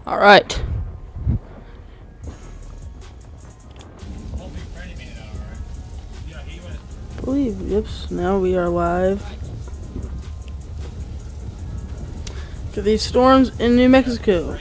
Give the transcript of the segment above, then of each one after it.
All right. I believe, yep, now we are live for these storms in New Mexico.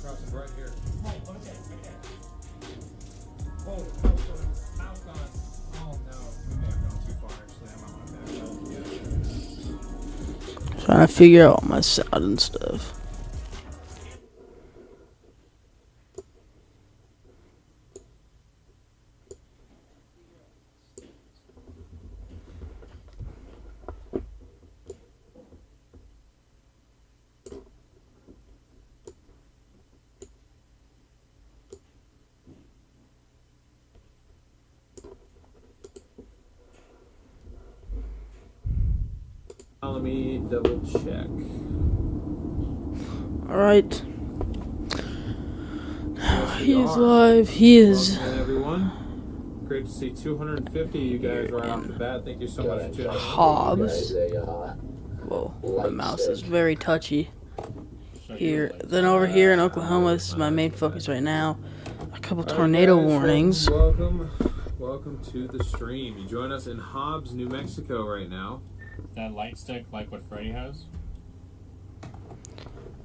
Crossing right here. Oh, okay, okay. Oh, house gone. Oh no, we may have gone too far actually. I might want to back up. Trying to figure out my sound and stuff. Let me double check. Alright. Yes, He is are. live. He is. Welcome in, everyone. Great to see 250 you guys right off the bat. Thank you so much for tuning in. Hobbs. Whoa, my mouse is very touchy. Here, then over here in Oklahoma, this is my main focus right now. A couple tornado warnings. Welcome to the stream. You join us in Hobbs, New Mexico right now. That light stick, like what Freddy has?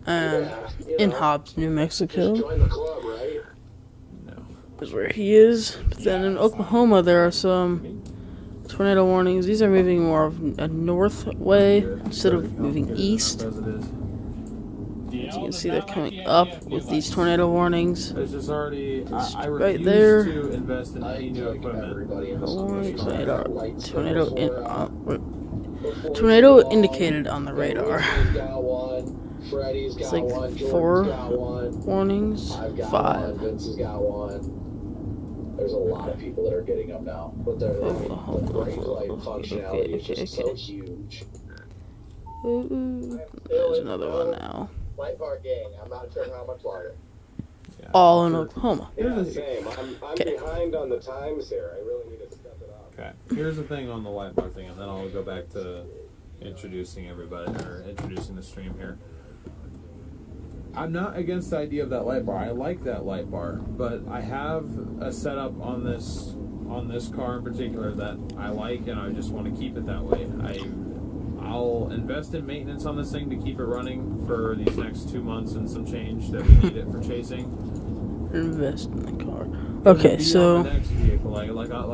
In Hobbs, New Mexico, Join the club, right? No. is where he is. But then in Oklahoma, there are some tornado warnings. These are moving more of a north way instead of moving east. As it is. As you can see, they're coming up with these tornado warnings. It's just already. I right refuse there. to invest in any new equipment. Everybody in the Warnings, station. radar, Lights tornado, before tornado you go, indicated on the radar. Rosie's got one, Freddie's got It's like one, 4 Jordan's got one, warnings, I've got 5. one, Vince has got one. There's a lot of people that are getting them now, but the brake light functionality is just so huge. Ooh, there's another one now. Light bar gang, I'm not sure how much longer. Yeah. All in Oklahoma. Yeah, same. I'm Okay. behind on the times here. I really need to step it up. Okay. Here's the thing on the light bar thing, and then I'll go back to introducing everybody or introducing the stream here. I'm not against the idea of that light bar. I like that light bar, but I have a setup on this car in particular that I like, and I just want to keep it that way. I'll invest in maintenance on this thing to keep it running for these next 2 months and some change that we need it for chasing. Invest in the car. Okay, so On the next vehicle, like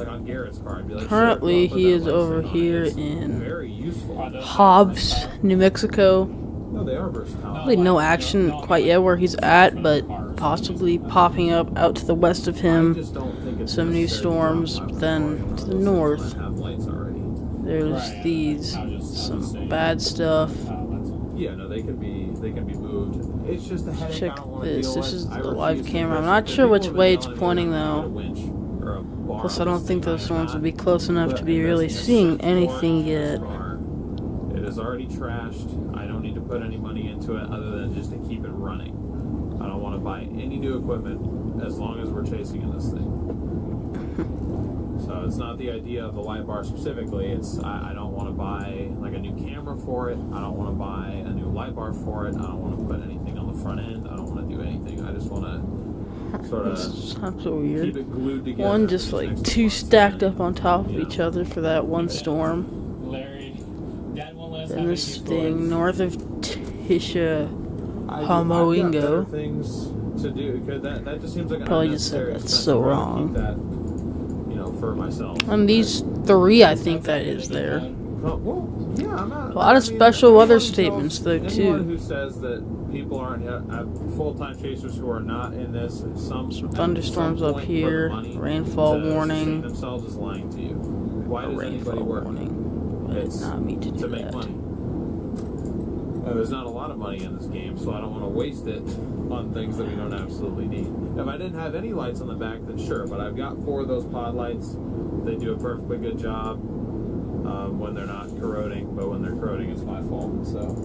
on Garrett's car, I'd be like, currently sure, I'll put he that is light over stick on it. here It's in very useful. Hobbs, New Mexico. No, they are versatile. Probably no action quite yet where he's at, but possibly popping up out to the west of I him. just don't think it's Some new necessary to storms, drop but then volume to on the those north. things that have lights already. There's these, some bad stuff. Yeah, no, they can be moved. It's just a headache Check I don't want to this. deal This with. is I the refuse live to camera. I'm invest not in sure people which have been way it's telling me pointing that I need though. a winch or a bar Plus, on I don't this think thing. those I am storms will not be close enough to be really investing a seeing cent more anything in this yet. car. It is already trashed. I don't need to put any money into it other than just to keep it running. I don't want to buy any new equipment as long as we're chasing in this thing. So it's not the idea of the light bar specifically. It's I don't want to buy like a new camera for it. I don't want to buy a new light bar for it. I don't want to put anything on the front end. I don't want to do anything. I just want to sort of This sounds so keep weird. it glued together. One for just these like next 2 months, stacked and up on top of then, each other for that one storm. Larry, Dad won't let us Then have this any thing north of Tisha I've got better Homoingo. things to do because that just seems like an Probably just said unnecessary that's expense. so I'd rather wrong. Keep that, for myself. And these 3, I think that is there. Well, yeah, I'm not. A lot of special weather statements, though, Anyone too. who says that people aren't full-time chasers who are not in this, Some thunderstorms up here, rainfall warning. Themselves is lying to you. Why does anybody work? Warning. It's not me to do to make that. money. There's not a lot of money in this game, so I don't want to waste it on things that we don't absolutely need. If I didn't have any lights on the back, then sure, but I've got 4 of those pod lights. They do a perfectly good job when they're not corroding, but when they're corroding, it's my fault. So,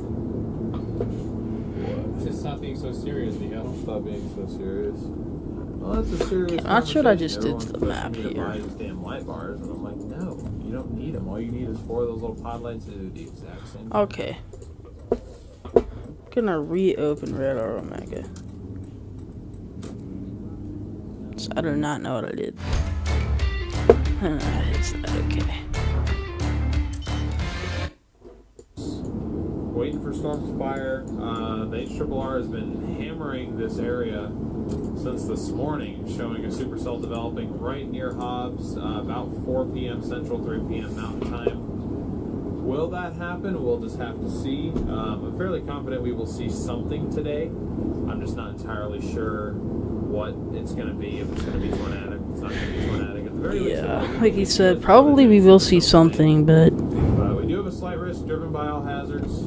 Just stop being so serious, Miguel. stop being so serious. Well, that's a serious. I'm not sure what I just did Everyone's to the map pushing me to buy here. these damn light bars, and I'm like, no, you don't need them. All you need is 4 of those little pod lights to do the exact same thing. Okay. Gonna reopen Red R Omega. So I do not know what I did. It's not okay. Waiting for storms to fire. The HRRR has been hammering this area since this morning, showing a supercell developing right near Hobbs, about 4 p.m. Central, 3 p.m. Mountain Time. Will that happen? We'll just have to see. I'm fairly confident we will see something today. I'm just not entirely sure what it's going to be. If it's going to be tornadic, it's not going to be tornadic. At the very least, Like he said, probably we will see something, but we do have a slight risk driven by all hazards.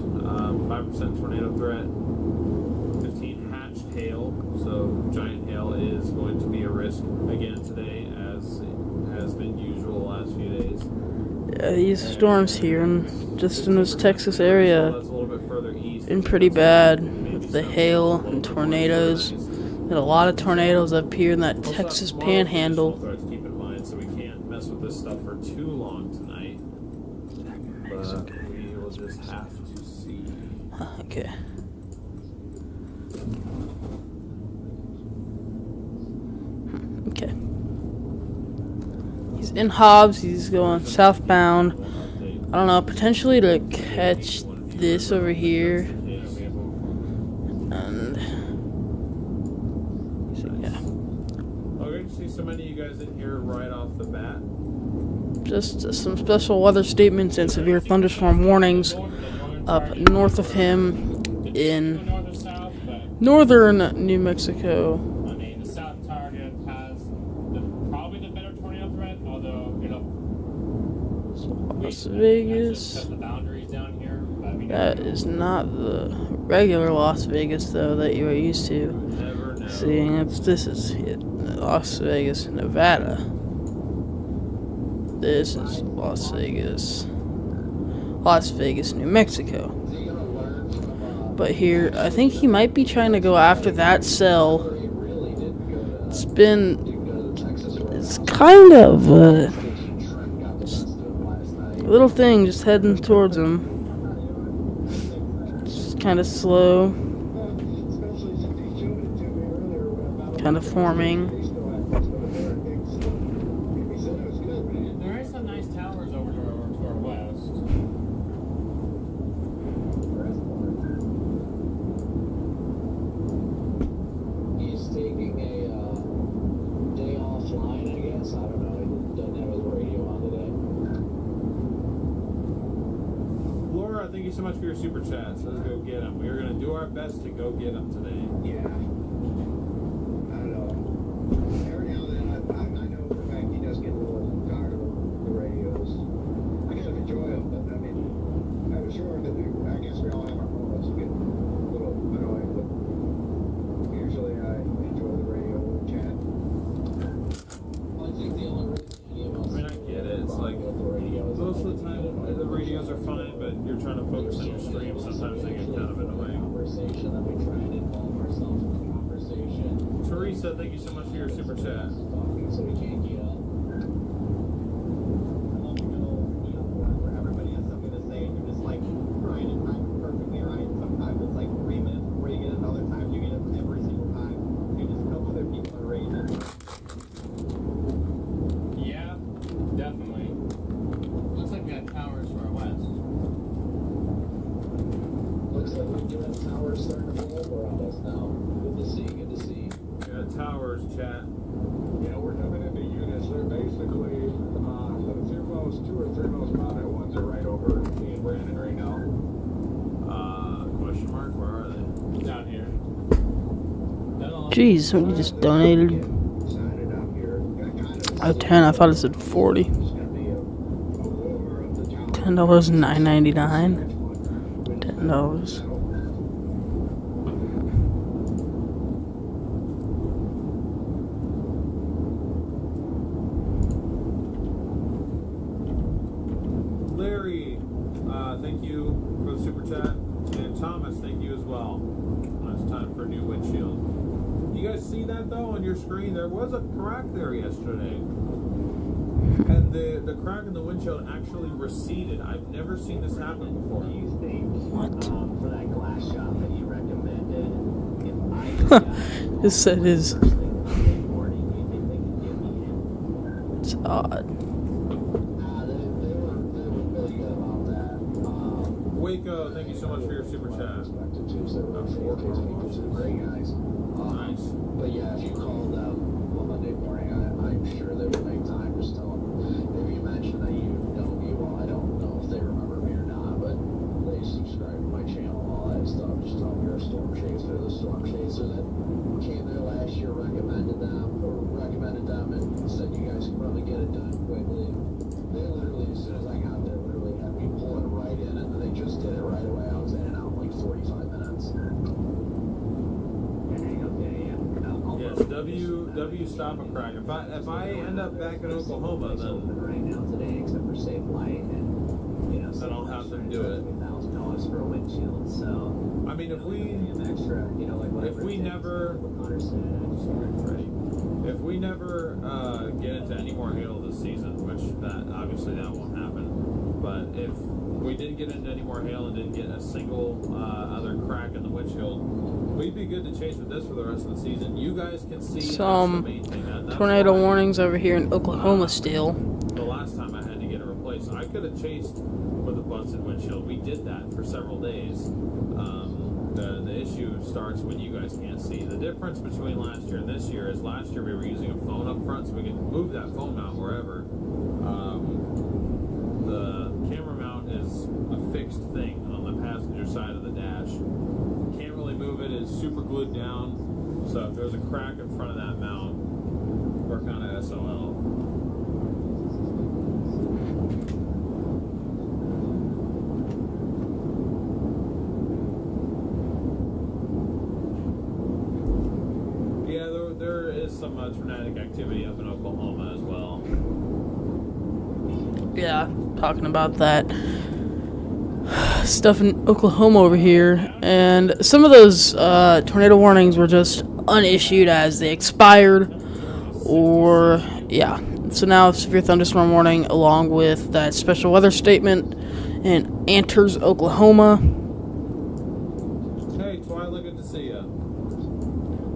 5% tornado threat. 15 hatched hail. So giant hail is going to be a risk again today, as has been usual the last few days. yeah, these storms here and just in this Texas area That's a little bit further east. been pretty bad with the hail and tornadoes. And a lot of tornadoes up here in that Texas Panhandle. To keep in mind, so we can't mess with this stuff for too long tonight. But we will just have to see. Okay. Okay. He's in Hobbs. He's going southbound. I don't know, potentially to catch this over here. And so, yeah. Okay, to see so many of you guys in here right off the bat. Just some special weather statements and severe thunderstorm warnings up north of him in North or south, but northern New Mexico. I mean, the south target has probably the better tornado threat, although, Las Vegas. Set the boundaries down here. But we That is not the regular Las Vegas, though, that you are used to Never know. seeing. This is Las Vegas, Nevada. This is Las Vegas, New Mexico. But here, I think he might be trying to go after that cell. It's kind of a little thing just heading towards him. It's kind of slow, kind of forming. There are some nice towers over to our west. He's taking a day offline, I guess. I don't know. He doesn't have his radio on today. Laura, thank you so much for your super chats. Let's go get them. We are going to do our best to go get them today. Yeah. I don't know. Every now and then, I know for a fact he does get a little tired of the radios. I kind of enjoy them, but I mean, I was sure that I guess we all have our moments that get a little annoying, but usually I enjoy the radio chat. I think the only reason any of us I mean, I get it. It's like, with the radio is most of the time, the radios are fine, but you're trying to focus on your stream. Sometimes they get kind of annoying. conversation that we try and involve ourselves in the conversation. Teresa, thank you so much for your super chat. Talking so we can't get up. Where everybody has something to say and you're just like trying to time it perfectly right. Sometimes it's like 3 minutes before you get it, other times you get it every single time. You just know other people are raging. Yeah, definitely. Looks like we got towers to our west. Looks like we do have towers starting to roll around us now. Good to see, good to see. Yeah, towers chat. Yeah, we're coming into units. They're basically the thermos, 2 or 3 most prominent ones are right over Jeez, somebody just donated. Signing up here. Oh, 10. I thought it said 40. It's gonna be a war of the town. $10, $9.99. $10. Larry, thank you for the super chat. And Thomas, thank you as well. It's time for a new windshield. You guys see that though on your screen? There was a crack there yesterday. And the crack in the windshield actually receded. I've never seen this happen before. What? For that glass shop that you recommended, if I This set is. Monday morning, do you think they could get me in? It's odd. They were really good about that. Waco, thank you so much for your super chat. Tuesday, great guys. Nice. But yeah, if you called Monday morning, I'm sure they would make time. Just tell them. Maybe you mentioned that you know me. Well, I don't know if they remember me or not, but they subscribe to my channel and all that stuff. Just tell them you're a storm chaser. The storm chaser that came there last year recommended them and said you guys can probably get it done quickly. They literally, as soon as I got there, literally had me pulling right in, and then they just did it right away. I was in and out in like 45 minutes. Yes, W stop a crack. If I end up back in Oklahoma, then Right now today, except for Safe Light, and you know, then I'll have them do it. $1,000 for a windshield. So I mean, if we extra, you know, like whatever. if we never sorry, Freddie, if we never get into any more hail this season, which that obviously that won't happen, but if we didn't get into any more hail and didn't get a single other crack in the windshield, we'd be good to chase with this for the rest of the season. You guys can see Some that's the main thing. That's tornado why warnings over here in Oklahoma still. the last time I had to get it replaced, I could have chased with a busted windshield. We did that for several days. The issue starts when you guys can't see. The difference between last year and this year is last year we were using a phone up front, so we could move that phone mount wherever. The camera mount is a fixed thing on the passenger side of the dash. Can't really move it. It's super glued down. So if there's a crack in front of that mount, we're kind of SOL. Yeah, there is some tornadic activity up in Oklahoma as well. Yeah, talking about that stuff in Oklahoma over here, and some of those tornado warnings were just unissued as they expired, or yeah. So now severe thunderstorm warning along with that special weather statement in Antlers, Oklahoma. Hey, Twyla, good to see ya.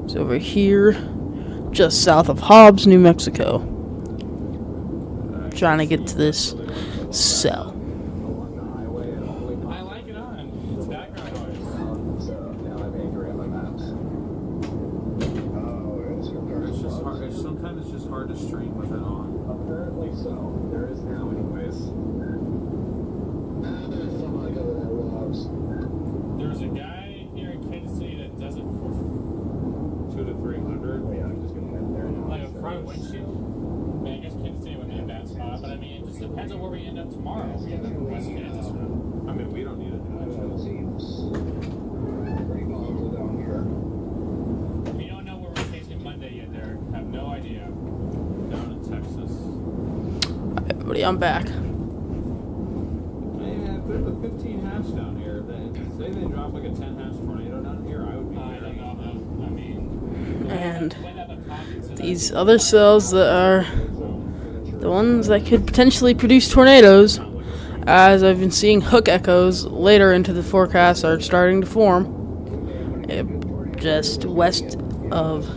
It's over here, just south of Hobbs, New Mexico. Trying to get to this cell. I like it on. It's background noise. So now I'm angry at my maps. It's just hard. Sometimes it's just hard to stream with it on. Apparently so. There is now, anyways. Someone go to that logs. There's a guy here in Kansas City that does it for 200 to 300. Yeah, I'm just gonna head there now. like a front windshield. I mean, I guess Kansas City would be a bad spot, but I mean, it just depends on where we end up tomorrow. If we end up in West Kansas. I mean, we don't need a new It windshield. seems pretty volatile down here. We don't know where we're chasing Monday yet, Derek. Have no idea. Down in Texas. Everybody, I'm back. Man, if there's a 15 hash down here, say they drop like a 10 hash tornado down here, I would be I don't very know. I mean, And when have a pocket so these other cells that are the ones that could potentially produce tornadoes, as I've been seeing hook echoes later into the forecast are starting to form. Just west of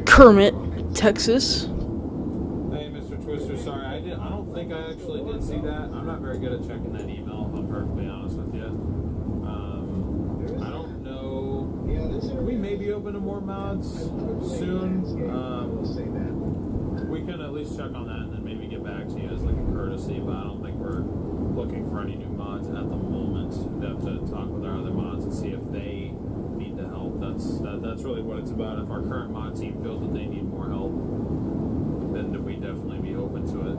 Kermit, Texas. Hey, Mr. Twister, sorry, I don't think I actually did see that. I'm not very good at checking that email, if I'm perfectly honest with you. I don't know. We may be open to more mods soon. We can at least check on that and then maybe get back to you as like a courtesy, but I don't think we're looking for any new mods at the moment. We'd have to talk with our other mods and see if they need the help. That's really what it's about. If our current mod team feels that they need more help, then we'd definitely be open to it.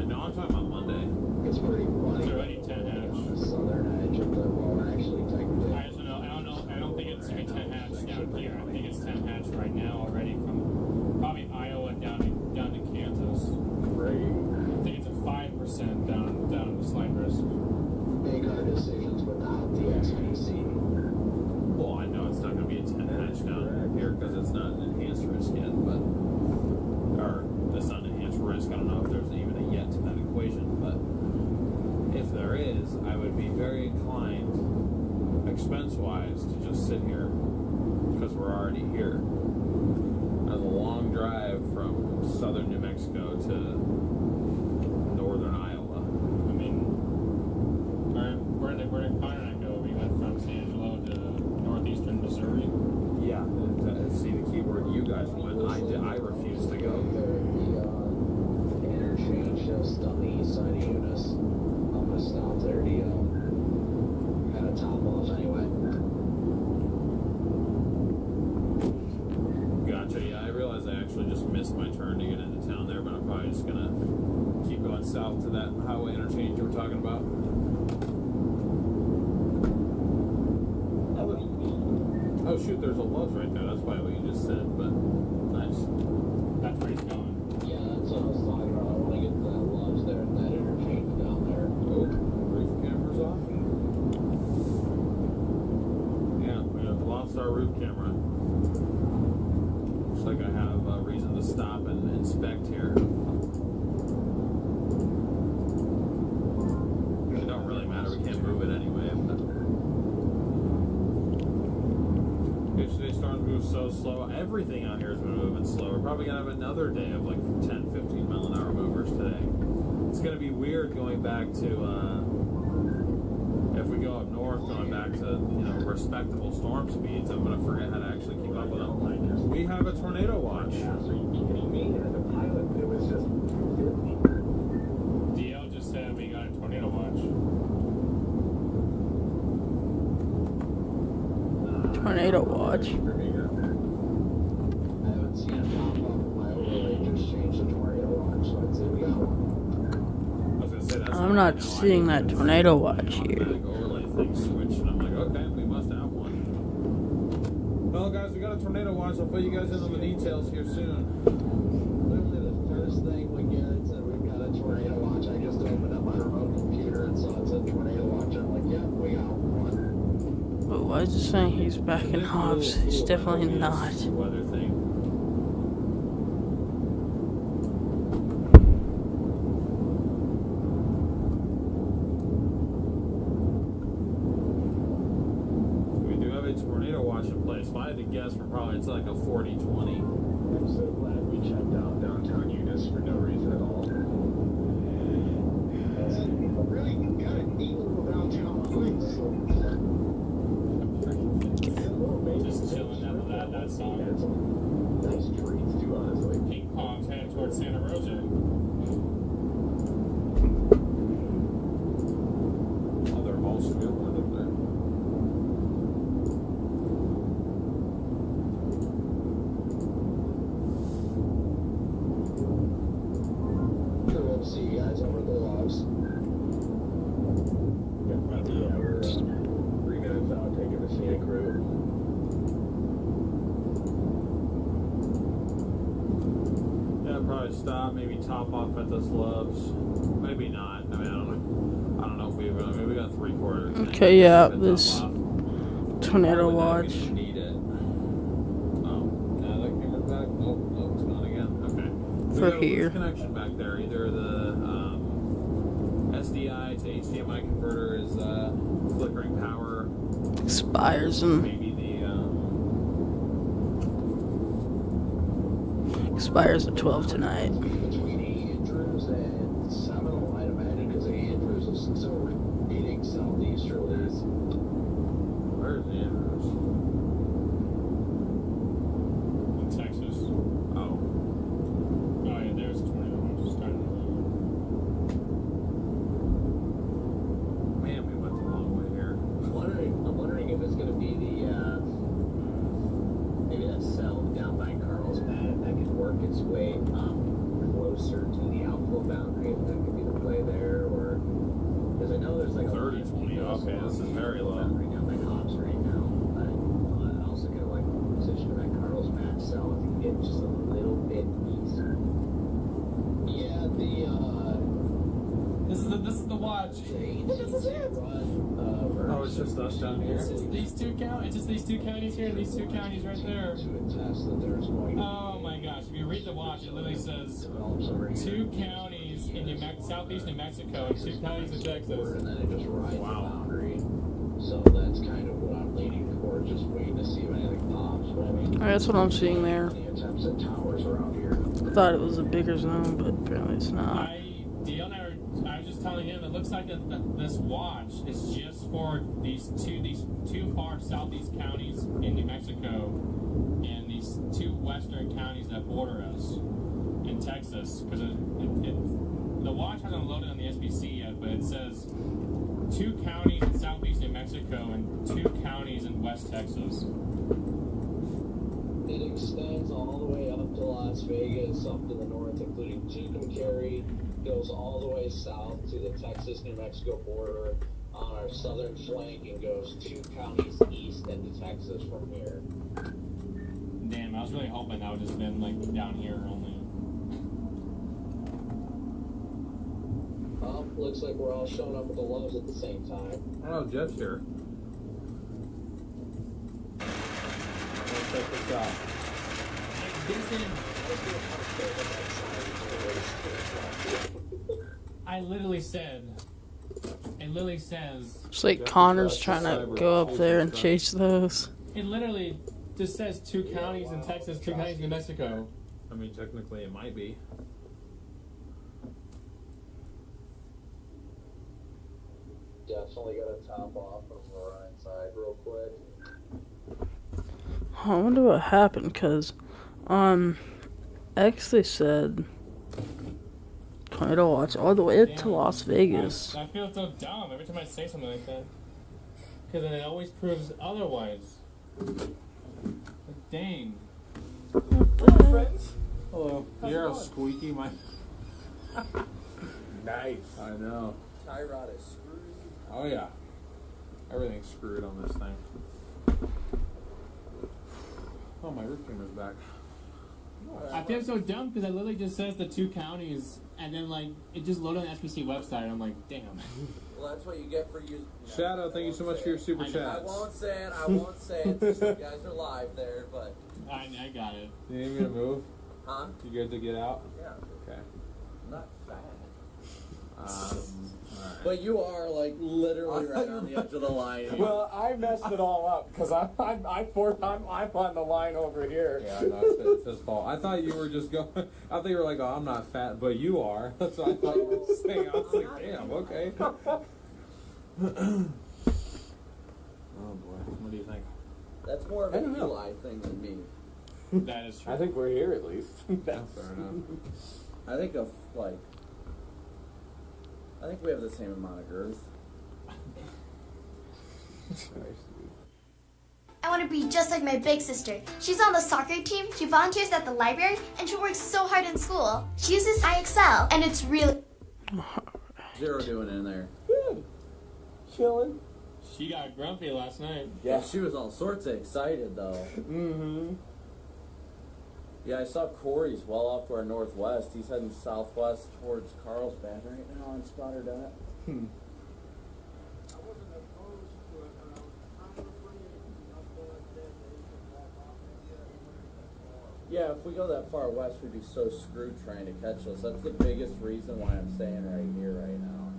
No, I'm talking about Monday. It's pretty funny. It's already 10 hatch. On the southern edge of the, well, actually, technically. I don't know. I don't think it's 10 hatch down here. I think it's 10 hatch right now already from probably Iowa down to Kansas. Great. I think it's a 5% down to Cypress. Make our decisions without the XPC. Well, I know it's not going to be a 10 hatch down here because it's not an enhanced risk yet, but or it's not an enhanced risk. I don't know if there's even a yet to that equation, but if there is, I would be very inclined, expense-wise, to just sit here because we're already here. That's a long drive from southern New Mexico to northern Iowa. I mean, where did Conrad go? We went from San Angelo to northeastern Missouri. Yeah, see the key word you guys went. I refuse to go. The interchange just on the east side of Eunice. I'm gonna stop there. Had a top off anyway. Gotcha. Yeah, I realize I actually just missed my turn to get into town there, but I'm probably just gonna keep going south to that highway interchange you were talking about. Oh shoot, there's a Love's right there. That's probably what you just said, but nice. That's where he's going. Yeah, that's what I was talking about. I want to get to that Love's there and that interchange down there. Oh, roof camera's off. Yeah, we have lost our roof camera. Looks like I have a reason to stop and inspect here. It don't really matter. We can't move it anyway. But today's storms move so slow. Everything out here has been moving slow. We're probably going to have another day of like 10, 15 mile an hour movers today. It's going to be weird going back to, if we go up north, going back to, respectable storm speeds. I'm going to forget how to actually keep up with them. We have a tornado watch. DL just said we got a tornado watch. Tornado watch. I haven't seen it pop up in my overlay. Just changed the tornado watch, so I'd say we got one. I was going to say that's I'm not seeing that tornado watch here. Overlay thing switched, and I'm like, okay, we must have one. Well, guys, we got a tornado watch. I'll put you guys in on the details here soon. Literally the first thing we get, it said we've got a tornado watch. I just opened up my remote computer and saw it said tornado watch. I'm like, yeah, we got one. But why is it saying he's back in Hobbs? He's definitely not. Weather thing. We do have a tornado watch in place. If I had to guess, it's like a 40-20. I'm so glad we checked out downtown Eunice for no reason at all. Really got an neat little downtown place. Just chilling out that song. Nice treats too, honestly. Ping pong's heading towards Santa Rosa. Oh, they're all still one up there. Sure, we'll see you guys over the logs. Yeah, we're 3 minutes out taking the scenic route. Yeah, probably stop, maybe top off at those Loves. Maybe not. I mean, I don't know if we maybe we got 3/4. Okay, yeah, this tornado watch. Need it. Oh, yeah, that camera's back. Nope, it's gone again. Okay. We For got a here. loose connection back there. Either the SDI to HDMI converter is flickering power. Expires in Maybe the expires at 12 tonight. Between Andrews and Seminole, I'd imagine, because Andrews is still reading southeasterlies. where's Andrews? In Texas. Oh, Oh, yeah, Okay, this is very low. I got my comps right now. I also get like position of that Carlsbad cell if you can get just a little bit easier. Yeah, This is the watch. Oh, it's just us down here. It's just these two counties here and these two counties right there. Oh my gosh! If you read the watch, it literally says 2 counties in southeast New Mexico and 2 counties in Texas. And then it just rides Wow. the boundary. So that's kind of what I'm leaning toward, just waiting to see if anything pops. But I mean, Alright, that's what I'm seeing there. any attempts at towers around here. I thought it was a bigger zone, but apparently it's not. I was just telling him it looks like this watch is just for these two far southeast counties in New Mexico and these 2 western counties that border us in Texas, because the watch hasn't loaded on the SBC yet, but it says 2 counties in southeast New Mexico and 2 counties in West Texas. It extends all the way up to Las Vegas, up to the north, including Tucumcari, goes all the way south to the Texas-New Mexico border on our southern flank and goes 2 counties east into Texas from here. Damn, I was really hoping that would just been like down here only. Well, looks like we're all showing up with the lows at the same time. Oh, Jeff's here. Let's check this out. I literally said, it literally says, It's like Connor's trying to go up there and chase those. it literally just says 2 counties in Texas, 2 counties in New Mexico. I mean, technically it might be. Definitely got to top off from the right side real quick. I wonder what happened, because on X they said tornado watch all the way to Las Vegas. I feel so dumb every time I say something like that. Because then it always proves otherwise. Like, dang. Friends? Hello. You're a squeaky my. Nice. I know. Tie rod is screwed. Oh yeah. Everything's screwed on this thing. Oh, my roof camera's back. I feel so dumb because it literally just says the 2 counties and then like it just loaded on the SBC website and I'm like, damn. Well, that's what you get for using. Shadow, thank you so much for your super I chats. I won't say it. Just so you guys are live there, but. I got it. You need me to move? Huh? You good to get out? Yeah. Okay. I'm not fat. Alright. But you are like literally right on the edge of the line. Well, I messed it all up because I'm on the line over here. Yeah, I know, it's his fault. I thought you were just going. I thought you were like, oh, I'm not fat, but you are. That's what I thought you were saying. I was like, damn, okay. Oh boy, what do you think? That's more of I an don't know. Eli thing than me. That is true. I think we're here at least. Fair enough. I think I think we have the same amount of girth. I want to be just like my big sister. She's on the soccer team, she volunteers at the library, and she works so hard in school. She uses IXL, and it's really... Zero doing in there. Good. Chilling. She got grumpy last night. Yeah, she was all sorts of excited though. Mm-hmm. Yeah, I saw Corey's well off to our northwest. He's heading southwest towards Carlsbad right now on Spotter .ThAt. Yeah, if we go that far west, we'd be so screwed trying to catch us. That's the biggest reason why I'm staying right here right now.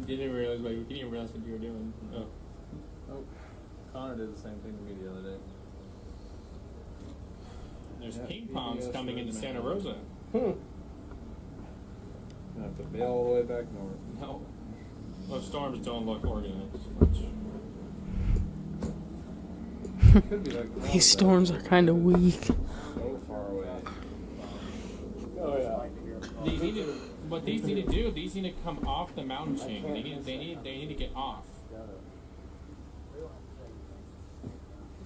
Didn't realize what you didn't realize what you were doing. Oh. Oh, Connor did the same thing to me the other day. There's Yeah, ping pongs PBS coming into Road Santa Man. Rosa. I have to bail all the way back north. No. Those storms don't look organized much. Could be like These storms are kind of weak. so far away. Oh yeah. These need to, what these need to do, these need to come off the mountain chain. They need to get off.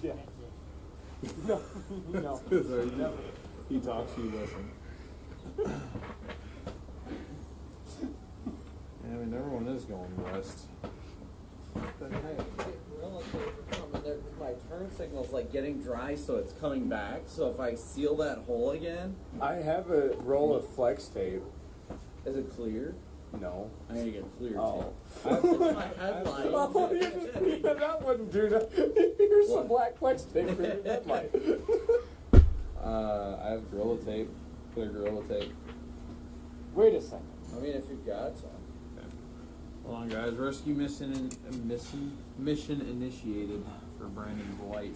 Yeah. No. No. He talks, you listen. I mean, everyone is going west. My turn signal's like getting dry, so it's coming back. So if I seal that hole again, I have a roll of flex tape. is it clear? No. I need to get clear Oh. tape. It's my headlight. Oh, yeah, that wouldn't do that. Here's some black flex tape for your headlight. I have Gorilla Tape, clear Gorilla Tape. Wait a second. I mean, if you've got some. Hold on, guys. Rescue mission initiated for Brandon Blight.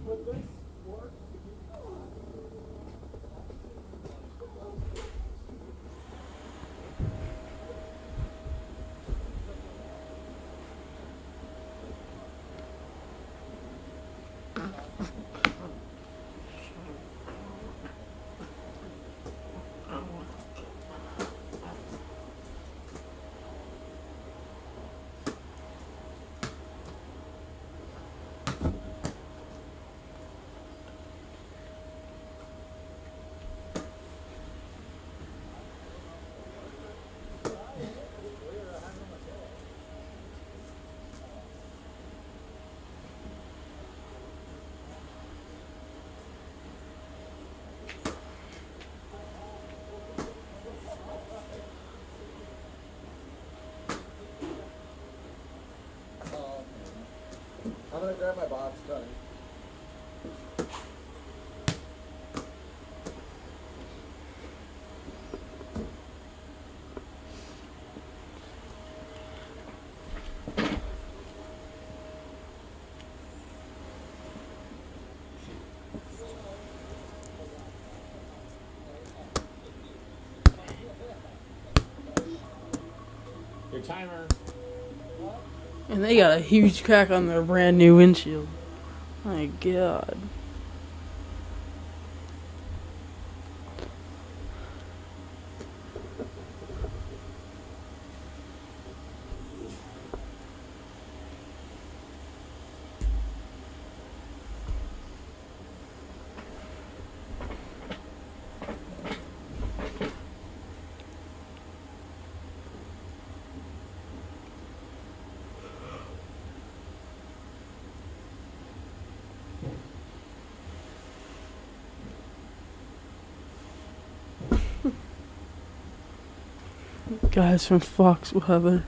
Would this work? I'm gonna grab my box gun. Your timer. And they got a huge crack on their brand new windshield. My God. Guys from Fox Weather.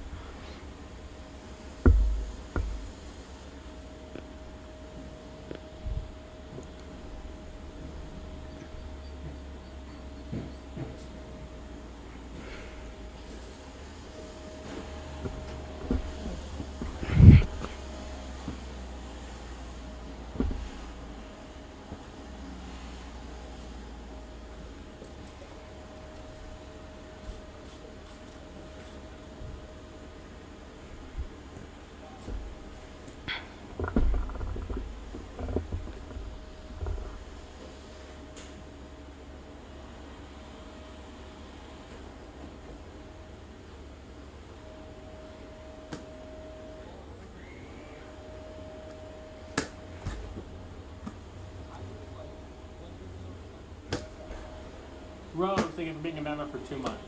Rose thinking of being a member for 2 months.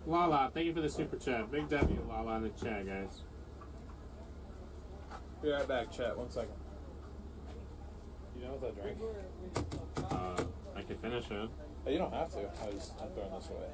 Lala, thank you for the super chat. Big W, Lala, in the chat, guys. Be right back, chat. 1 second. You know what that drink? I can finish it. Oh, you don't have to. I'm throwing this away.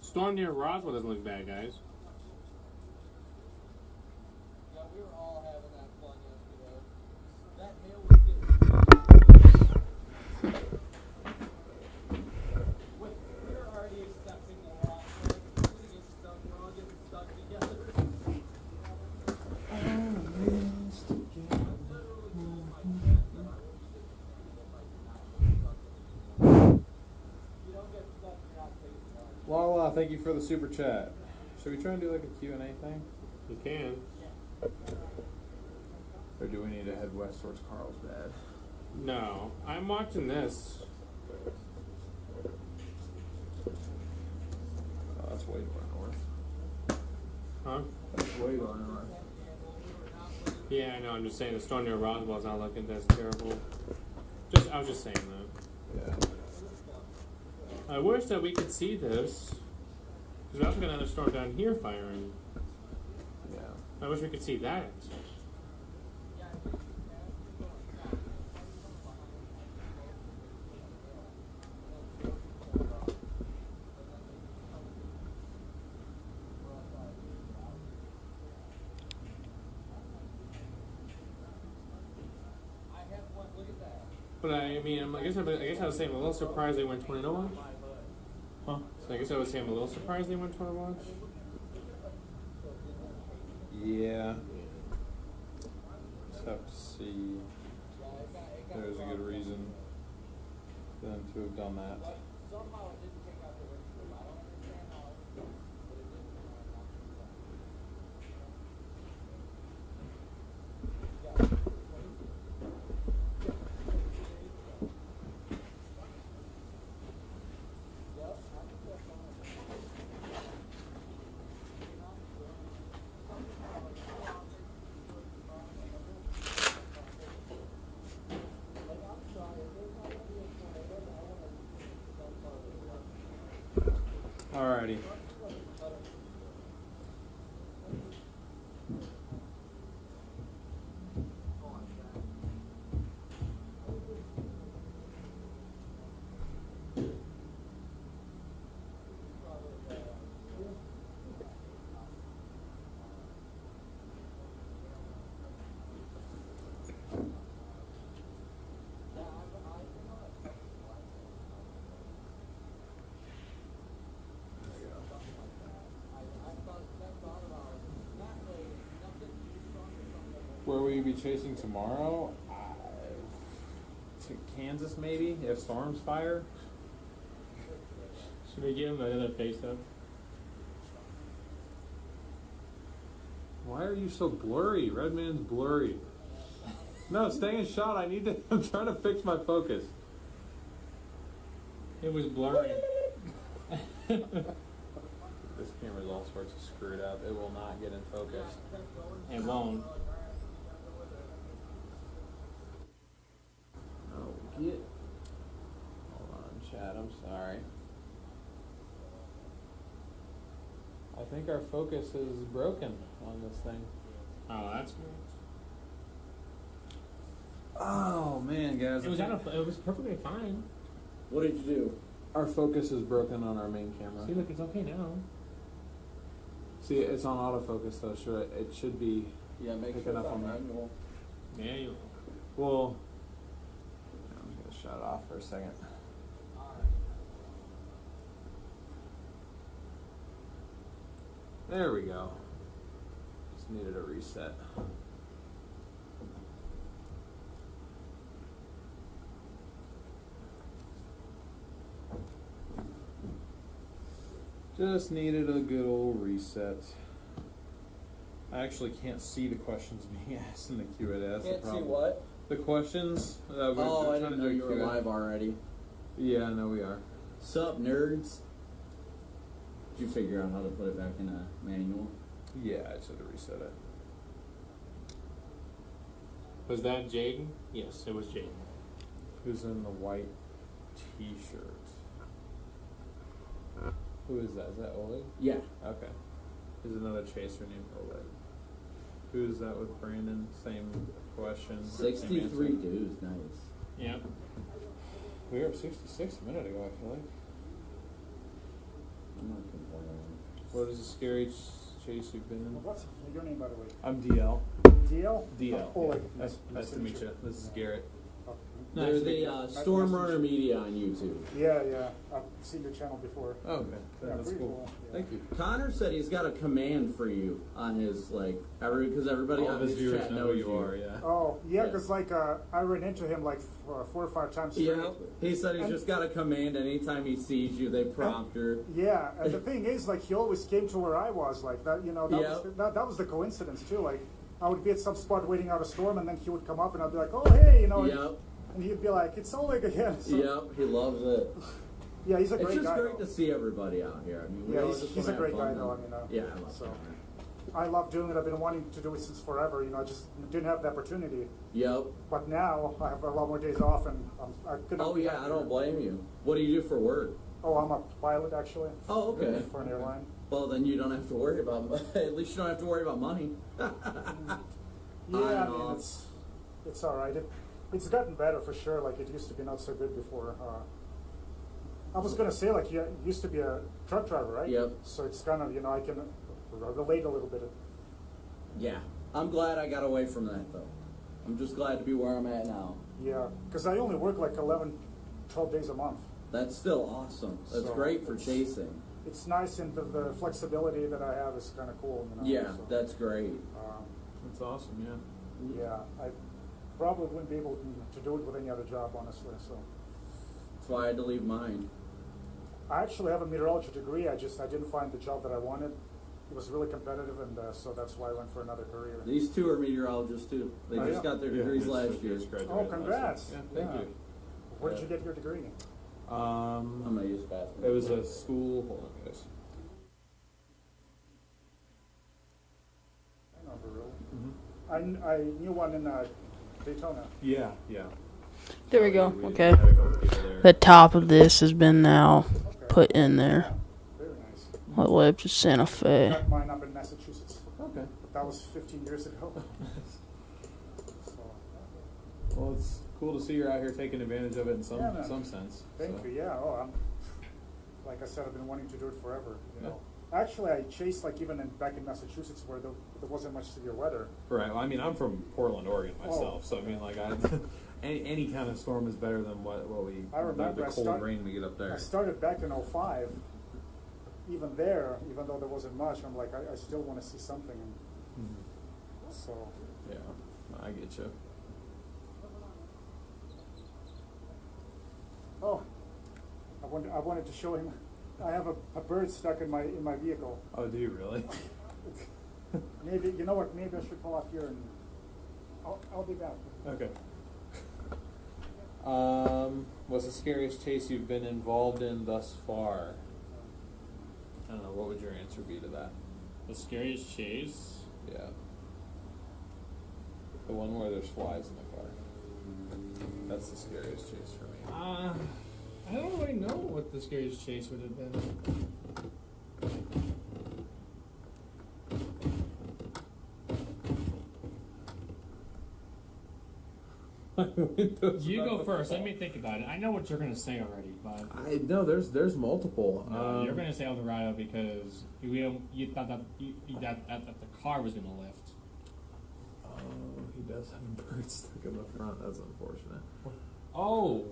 Storm near Roswell doesn't look bad, guys. Yeah, we were all having that fun yesterday. That hill was getting. We were already accepting the lot. We're gonna get stuck. We're all getting stuck together. Lala, thank you for the super chat. Should we try and do like a Q&A thing? You can. Or do we need to head west towards Carlsbad? No, I'm watching this. Oh, that's way far north. Huh? That's way far north. Yeah, I know. I'm just saying the storm near Roswell's not looking as terrible. I was just saying that. Yeah. I wish that we could see this. Because we also got another storm down here firing. Yeah. I wish we could see that. But I mean, I guess I was saying I'm a little surprised they went 20 to 1. Huh? So I guess I was saying I'm a little surprised they went 20 to 1. Yeah. Just have to see if there's a good reason for them to have done that. Alrighty. Where will you be chasing tomorrow? To Kansas, maybe, if storms fire. Should we give him another face up? Why are you so blurry? Redman's blurry. No, stay in shot. I need to. I'm trying to fix my focus. It was blurry. This camera's all sorts of screwed up. It will not get in focus. It won't. Oh, get. Hold on, Chad. I'm sorry. I think our focus is broken on this thing. Oh, that's good. Oh man, guys. It was perfectly fine. What did you do? Our focus is broken on our main camera. See, look, it's okay now. See, it's on autofocus though. It should be. Yeah, make picking sure up it's on on that. manual. Yeah, you. Well, I'm just gonna shut it off for a second. There we go. Just needed a reset. Just needed a good old reset. I actually can't see the questions being asked in the Q&A. That's the Can't see problem. what? The questions. Oh, I didn't know you were live already. Yeah, no, we are. Sup, nerds? Did you figure out how to put it back in a manual? Yeah, I just had to reset it. Was that Jaden? Yes, it was Jaden. Who's in the white T-shirt? Who is that? Is that Oleg? Yeah. Okay. There's another chaser named Oleg. Who's that with Brandon? Same question. same 63 answer. dudes, nice. Yep. We were up 66 a minute ago, I feel like. I'm not complaining. What is the scary chase you've been in? What's your name, by the way? I'm DL. DL? DL. Oh, like, Nice to meet you. This is Garrett. They're Nice to the meet you. Storm Runner Media on YouTube. Yeah, yeah. I've seen your channel before. Oh, okay. Yeah, That's pretty cool. Yeah. Thank you. Connor said he's got a command for you on his, like, because everybody All on of his his viewers chat know knows who you are, yeah. Oh, yeah, Yeah. because like I ran into him like 4 or 5 times straight. Yeah, he said he's just got a command. Anytime he sees you, they prompt her. Yeah, and the thing is, like, he always came to where I was, like that. You know, that, Yep. was, that was the coincidence too. Like, I would be at some spot waiting out a storm, and then he would come up, and I'd be like, "Oh, hey," you know, Yep, and he'd be like, "It's Oleg again." So, yep, he loves it. yeah, he's a It's great just guy. great though. to see everybody out here. I mean, we Yeah, all he's just a wanna great have guy, fun though. and- I mean, yeah, I love so. Connor. I love doing it. I've been wanting to do it since forever. You know, I just didn't have the opportunity. Yep. But now I have a lot more days off, and I could. Oh yeah, I don't blame you. What do you do for work? Oh, I'm a pilot actually. Oh, okay. For an airline. Well, then you don't have to worry about. At least you don't have to worry about money. Yeah, I know. mean it's all right. It's gotten better for sure. Like it used to be not so good before. I was gonna say like you used to be a truck driver, right? Yep. So it's kind of I can relate a little bit. Yeah, I'm glad I got away from that though. I'm just glad to be where I'm at now. Yeah, because I only work like 11, 12 days a month. That's still awesome. That's So, great for chasing. It's nice, and the flexibility that I have is kind of cool. You know, Yeah, so, that's great. That's awesome, yeah. yeah, I probably wouldn't be able to do it with any other job, honestly. So That's why I had to leave mine. I actually have a meteorology degree. I didn't find the job that I wanted. It was really competitive, and so that's why I went for another career. These two are meteorologists too. They Oh, just yeah. got their degrees Yeah, last year. just graduated Oh, last congrats! year. Yeah, thank Yeah. you. Where did you get your degree? I'm gonna use basketball. It was a school. Hold on, guys. I know the I knew one in Daytona. Yeah, yeah. There we go. We Okay. had a couple people there. The top of this has been now put in there. Very nice. What lives in Santa Fe. Got mine up in Massachusetts. Okay. But that was 15 years ago. So, Well, it's cool to see you're out here taking advantage of it in some Yeah, man. some sense. thank so. you. Yeah. Oh, like I said, I've been wanting to do it forever. You Yeah. know. Actually, I chased like even back in Massachusetts where there wasn't much severe weather. Right. Well, I mean, I'm from Portland, Oregon myself, so I mean, like, any kind of storm is better than what we I remember the I cold rain we get up there. I started back in 05. Even there, even though there wasn't much, I'm like, I still want to see something. And so, Yeah, I get you. oh, I wanted to show him. I have a bird stuck in my vehicle. Oh, do you really? Maybe you know what? Maybe I should pull up here and I'll be back. Okay. What's the scariest chase you've been involved in thus far? I don't know. What would your answer be to that? The scariest chase? Yeah. The one where there's flies in the car. That's the scariest chase for me. I don't really know what the scariest chase would have been. You go first. Let me think about it. I know what you're going to say already, but I know there's multiple. no, you're going to say Eldorado because you thought that that the car was going to lift. Oh, he does have a bird stuck in the front. That's unfortunate. Oh,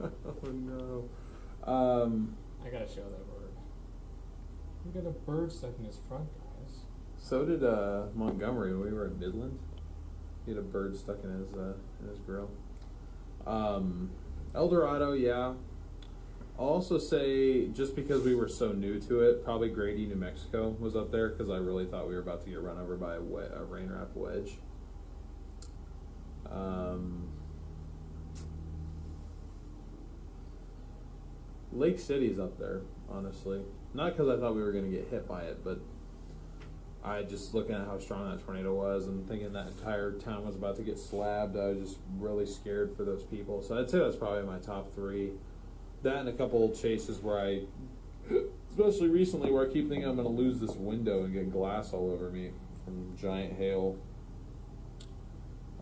Oh no. I got to show that bird. You got a bird stuck in his front, guys. So did Montgomery when we were in Midland. He had a bird stuck in his grill. El Dorado, yeah. I'll also say, just because we were so new to it, probably Grady, New Mexico was up there because I really thought we were about to get run over by a rain wrap wedge. Lake City's up there, honestly. Not because I thought we were going to get hit by it, but I just looking at how strong that tornado was and thinking that entire town was about to get slabbed, I was just really scared for those people. So I'd say that's probably my top 3. That and a couple old chases where I, especially recently, where I keep thinking I'm going to lose this window and get glass all over me from giant hail.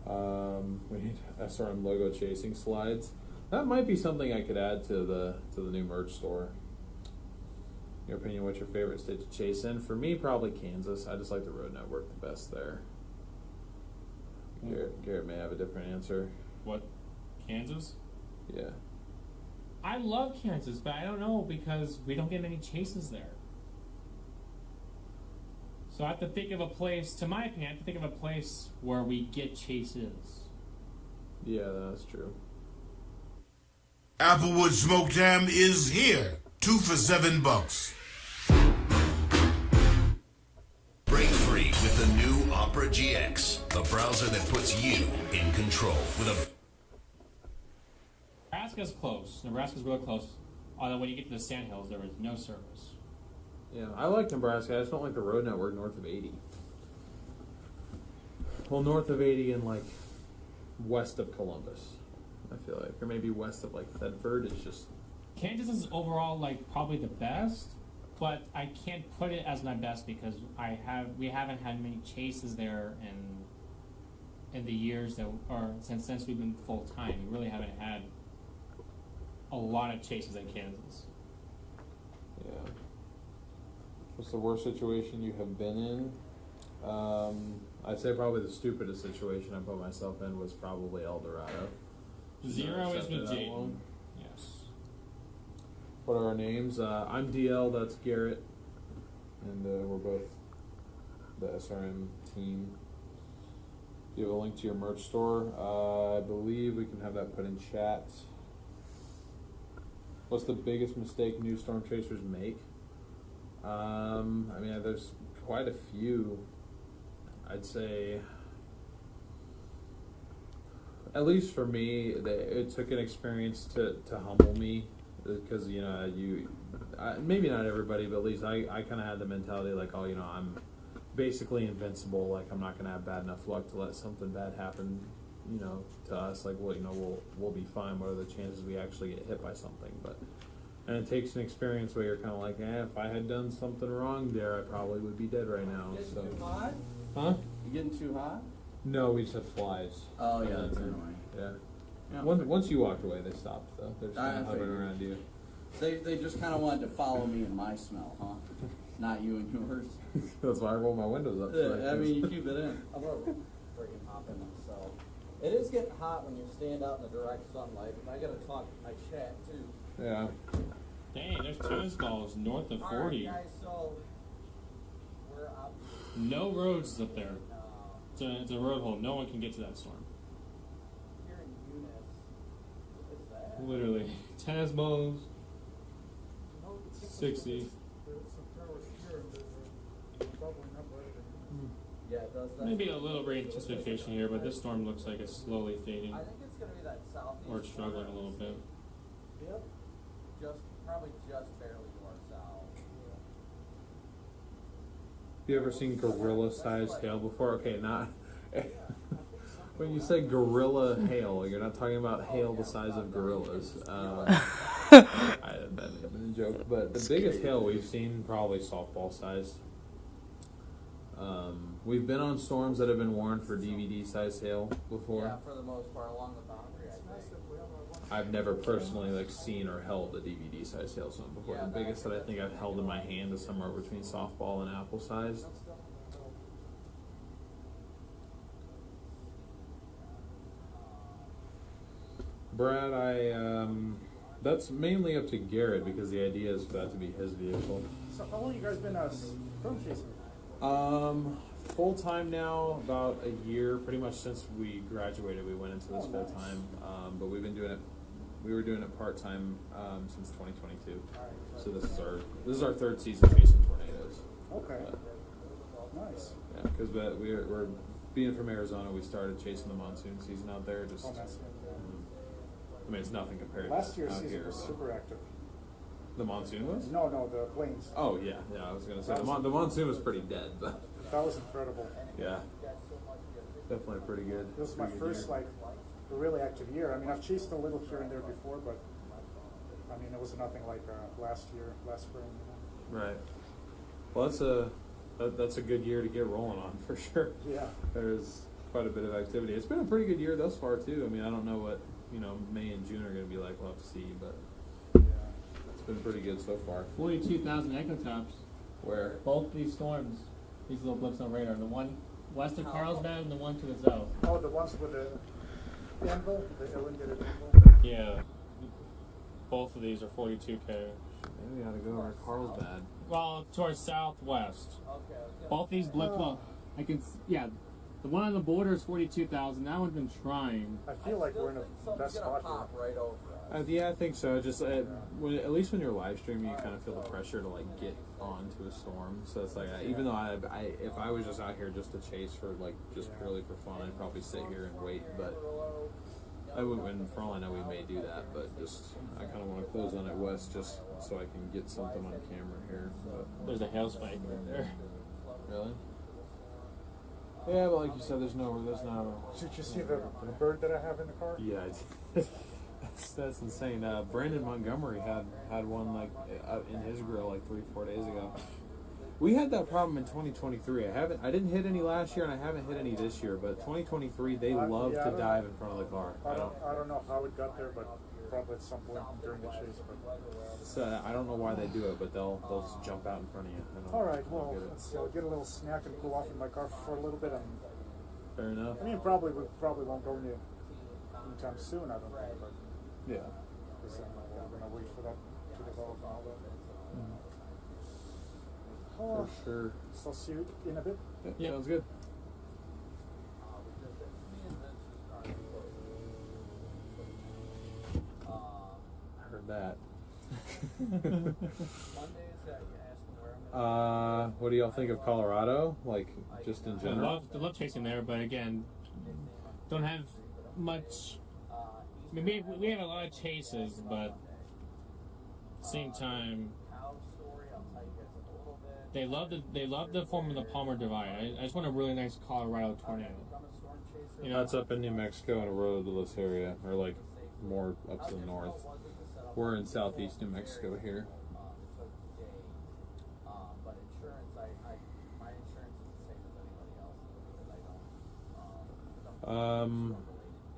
We need SRM logo chasing slides. That might be something I could add to the new merch store. In your opinion, what's your favorite state to chase in? For me, probably Kansas. I just like the road network the best there. Garrett may have a different answer. What? Kansas? Yeah. I love Kansas, but I don't know because we don't get many chases there. So I have to think of a place, to my opinion, I have to think of a place where we get chases. Yeah, that's true. Applewood Smoke Jam is here. 2 for $7. Break free with the new Opera GX, the browser that puts you in control with a... Nebraska's close. Nebraska's real close. Although when you get to the Sandhills, there is no service. Yeah, I like Nebraska. I just don't like the road network north of 80. Well, north of 80 and like west of Columbus, I feel like, or maybe west of like Thedford. It's just Kansas is overall like probably the best, but I can't put it as my best because we haven't had many chases there in the years that or since we've been full time. We really haven't had a lot of chases in Kansas. yeah. What's the worst situation you have been in? I'd say probably the stupidest situation I put myself in was probably El Dorado. 0 is with that Jaden. one. Yes. What are our names? I'm DL, that's Garrett, and we're both the SRM team. Do you have a link to your merch store? I believe we can have that put in chat. What's the biggest mistake new storm chasers make? I mean, there's quite a few. I'd say, at least for me, it took an experience to humble me, because maybe not everybody, but at least I kind of had the mentality like, oh, I'm basically invincible. Like, I'm not gonna have bad enough luck to let something bad happen, to us. Like, well, we'll be fine. What are the chances we actually get hit by something? And it takes an experience where you're kind of like, if I had done something wrong there, I probably would be dead right now. Getting So, too hot? huh? You getting too hot? No, we just have flies. Oh yeah, that's annoying. Yeah. Yeah. Once you walked away, they stopped though. They're just I kind of hovering figured. around you. They just kind of wanted to follow me and my smell, huh? Not you and yours. That's why I roll my windows up. so Yeah, I can- mean, you keep it in. I'm gonna freaking hop in myself. It is getting hot when you stand out in the direct sunlight, and I gotta talk to my chat too. Yeah. Dang, there's tennis balls north of 40. Alright, guys, so we're up. No roads up there. It's a road hole. No one can get to that storm. Here in Eunice. What is that? Literally. Tennis balls. 60. Yeah, it does that. Maybe a little rain anticipation here, but this storm looks like it's slowly fading. I think it's gonna be that southeast. Or it's struggling a little bit. Yep. Probably just barely to our south. Have you ever seen gorilla-sized hail before? Okay, not. When you say gorilla hail, you're not talking about hail the size of gorillas. That may have been a joke, but the biggest hail we've seen probably softball size. We've been on storms that have been warned for DVD-sized hail before. Yeah, for the most part along the boundary, I think. I've never personally seen or held a DVD-sized hailstone before. The biggest that I think I've held in my hand is somewhere between softball and apple size. Brad, that's mainly up to Garrett because the idea is for that to be his vehicle. So how long you guys been storm chasing? Full time now, about a year, pretty much since we graduated. We went into this full time, but we've been doing it We were doing it part time since 2022. So this is our third season chasing tornadoes. Okay. Nice. Yeah, because we're being from Arizona. We started chasing the monsoon season out there. Just, I mean, it's nothing compared. Last year's out season here, was but super active. The monsoon was? No, the planes. Oh yeah. I was gonna say the monsoon was pretty dead, but that was incredible. Yeah, definitely pretty good. It was my first really active year. I mean, I've chased a little here and there before, but I mean, it was nothing like last spring. You know? Right. Well, that's a good year to get rolling on for sure. Yeah. There's quite a bit of activity. It's been a pretty good year thus far too. I mean, I don't know what May and June are going to be like. We'll have to see, but it's been pretty good so far. 42,000 echotops. Where? Both these storms, these little blips on radar. The one west of Carlsbad and the one to the south. Oh, the ones with the anvil, the elongated anvil. Yeah. Both of these are 42K. Maybe we ought to go over Carlsbad. Well, towards southwest. Both these blips. Well, the one on the border is 42,000. That one's been trying. I feel like we're in the best spot here. Right over. Yeah, I think so. Just at least when you're live streaming, you kind of feel the pressure to get onto a storm. So it's like, even though if I was just out here just to chase for just purely for fun, I'd probably sit here and wait. But I wouldn't. And for all I know, we may do that. But I kind of want to close on it west just so I can get something on camera here. But there's a hail spike right there. Really? Yeah, but like you said, there's not. Did you see the bird that I have in the car? Yeah, that's insane. Brandon Montgomery had one in his grill 3-4 days ago. We had that problem in 2023. I didn't hit any last year, and I haven't hit any this year. But 2023, they love to dive in front of the car. I don't know how it got there, but probably at some point during the chase. But I don't know why they do it, but they'll just jump out in front of you. All right, well, let's see. I'll get a little snack and cool off in my car for a little bit. Fair enough. I mean, we probably won't go anytime soon. I don't know, but yeah, because I'm gonna wait for that to develop and all that. For sure. So I'll see you in a bit. Yeah, sounds good. I heard that. What do y'all think of Colorado? Just in general? I love chasing there, but again, don't have much. I mean, we have a lot of chases, but at the same time, they love the form of the Palmer Divide. I just want a really nice Colorado tornado. That's up in New Mexico and Arroyo de los area, or more up to the north. We're in southeast New Mexico here.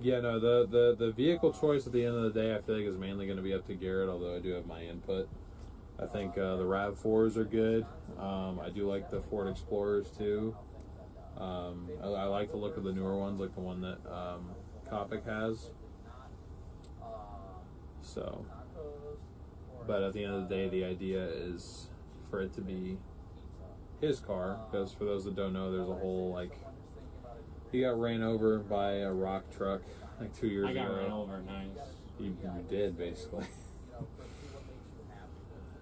Yeah, no, the vehicle choice at the end of the day, I feel like is mainly going to be up to Garrett, although I do have my input. I think the RAV4s are good. I do like the Ford Explorers too. I like the look of the newer ones, like the one that Kopic has. So, but at the end of the day, the idea is for it to be his car, because for those that don't know, there's a whole he got ran over by a rock truck 2 years ago. I got ran over, nice. You did, basically.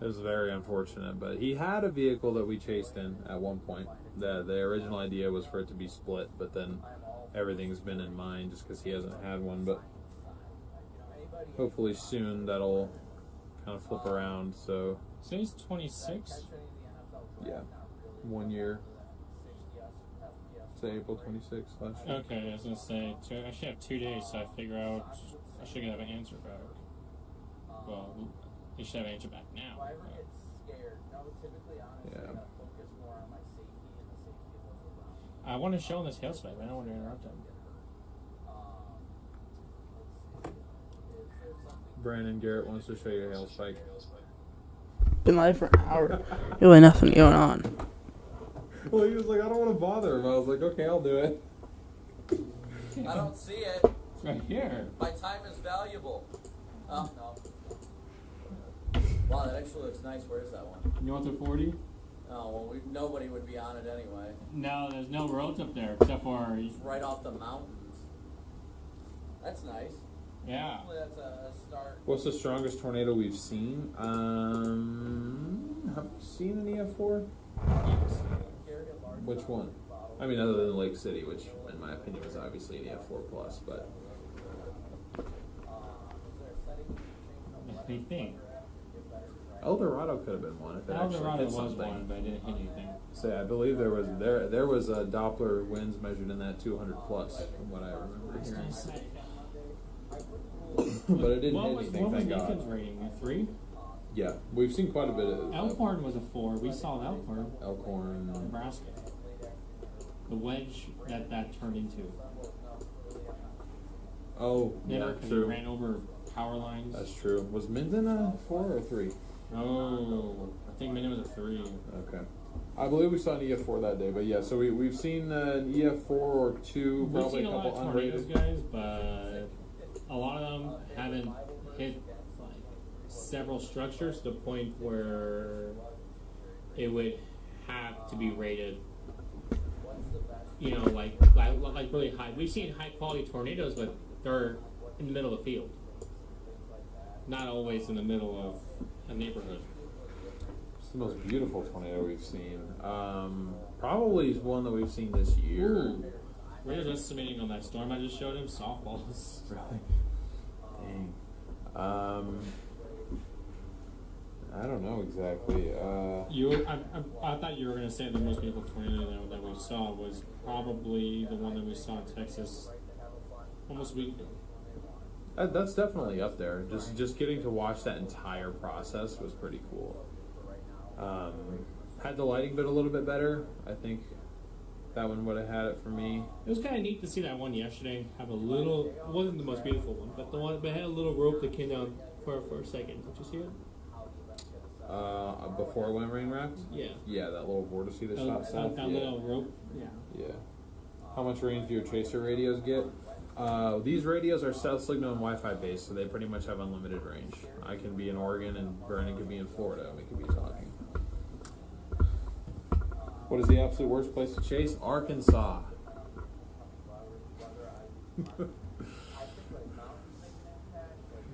It was very unfortunate, but he had a vehicle that we chased in at one point. The original idea was for it to be split, but then everything's been in mind just because he hasn't had one. But hopefully soon that'll kind of flip around. So he's 26? Yeah, 1 year. Say April 26th last year. Okay, I was going to say, I should have 2 days, so I figure out I should have an answer back. Well, you should have an answer back now. Yeah. I want to show him this hail spike, but I don't want to interrupt him. Brandon Garrett wants to show you a hail spike. Been live for an hour. Really nothing going on. Well, he was like, I don't want to bother him. I was like, okay, I'll do it. I don't see it. It's right here. My time is valuable. Oh, no. Wow, that actually looks nice. Where's that one? You want the 40? Oh, well, nobody would be on it anyway. No, there's no roads up there except for... It's right off the mountains. That's nice. Yeah. That's a start. What's the strongest tornado we've seen? Have we seen an EF4? Which one? I mean, other than Lake City, which, in my opinion, was obviously an EF4 plus, but Makes me think. El Dorado could have been one if it El actually Dorado hit was something. one, but I didn't hit anything. So I believe there was a Doppler winds measured in that 200 plus, from what I remember hearing. But it didn't hit anything, What was thank God. Lincoln's rating? A 3? Yeah, we've seen quite a bit of Elkhorn was a 4. We saw Elkhorn, Elkhorn. Nebraska. The wedge that turned into. Oh, yeah, Never, because true. it ran over power lines. That's true. Was Minden a 4 or 3? Oh, I think Minden was a 3. Okay. I believe we saw an EF4 that day, but yeah, so we've seen an EF4 or 2, We've probably seen a a lot couple of tornadoes, unrated. guys, but a lot of them haven't hit like several structures to the point where it would have to be rated. You know, like really high. We've seen high quality tornadoes, but they're in the middle of the field, not always in the middle of a neighborhood. It's the most beautiful tornado we've seen. Probably one that we've seen this year. Ooh. We're just submitting on that storm I just showed him. Softballs. Really? Dang. I don't know exactly. I thought you were going to say the most beautiful tornado that we saw was probably the one that we saw in Texas almost a week ago. That's definitely up there. Just getting to watch that entire process was pretty cool. Had the lighting been a little bit better, I think that one would have had it for me. It was kind of neat to see that one yesterday have a little. It wasn't the most beautiful one, but the one that had a little rope that came down for a second. Did you see it? Before it went rain wrapped? Yeah. Yeah, that little vortice that shot south. That Yeah. little rope. Yeah. Yeah. How much range do your chaser radios get? These radios are cell signal and Wi-Fi based, so they pretty much have unlimited range. I can be in Oregon and Brandon could be in Florida, and we could be talking. What is the absolute worst place to chase? Arkansas.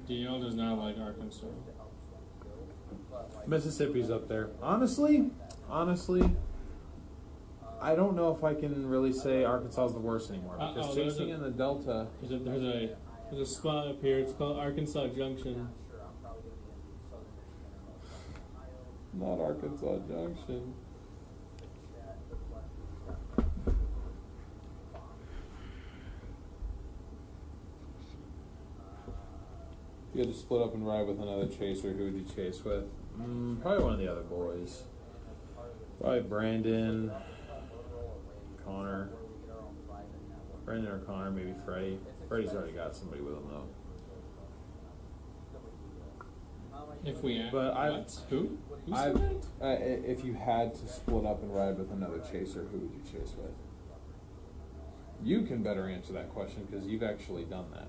DL does not like Arkansas. Mississippi's up there. Honestly, I don't know if I can really say Arkansas is the worst anymore because chasing in the Delta. There's a spot up here. It's called Arkansas Junction. Not Arkansas Junction. If you had to split up and ride with another chaser, who would you chase with? Probably one of the other boys. Probably Brandon, Connor. Brandon or Connor, maybe Freddie. Freddie's already got somebody with him though. If we But Who I've, said that? if you had to split up and ride with another chaser, who would you chase with? You can better answer that question because you've actually done that.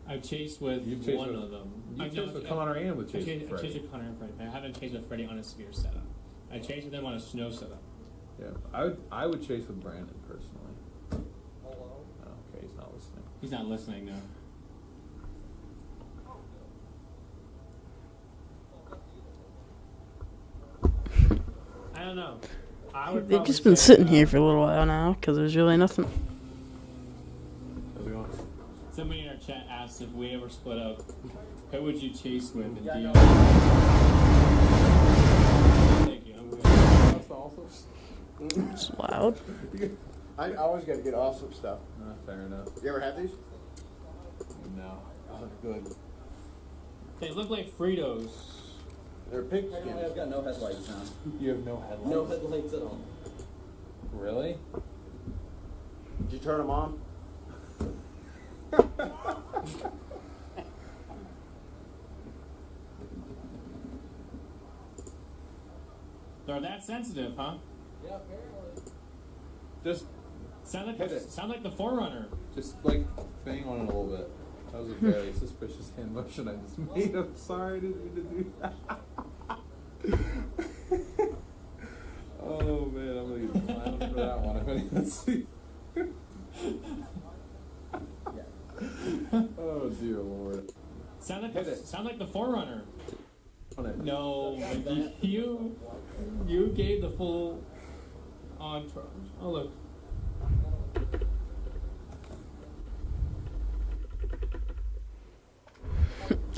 I've chased with You've chased one with- of them. You chased with Connor and with I chased chased with Freddie. with Connor and Freddie. I haven't chased with Freddie on a severe setup. I chased with them on a snow setup. Yeah, I would chase with Brandon personally. Okay, he's not listening. He's not listening now. I don't know. They've probably just been say, sitting here for a little while now because there's really nothing. How's it going? Somebody in our chat asked if we ever split up, who would you chase with? And Yeah, DL? no. Thank you. I'm good. That's awesome. It's loud. I always got to get awesome stuff. Fair enough. You ever had these? No. Oh, they're good. They look like Fritos. They're pig I've skins. got no headlights now. You have no headlights? No headlights at all. Really? Did you turn them on? They're that sensitive, huh? Yeah, apparently. Just Sound Hit it. like the Forerunner. like bang on it a little bit. That was a very suspicious hand motion I just made. I'm sorry, I didn't mean to do that. Oh man, I'm gonna get clowned for that one. If anyone sees. Oh dear Lord. Sound like the Forerunner. On it. No, you gave the full entourage. Oh look.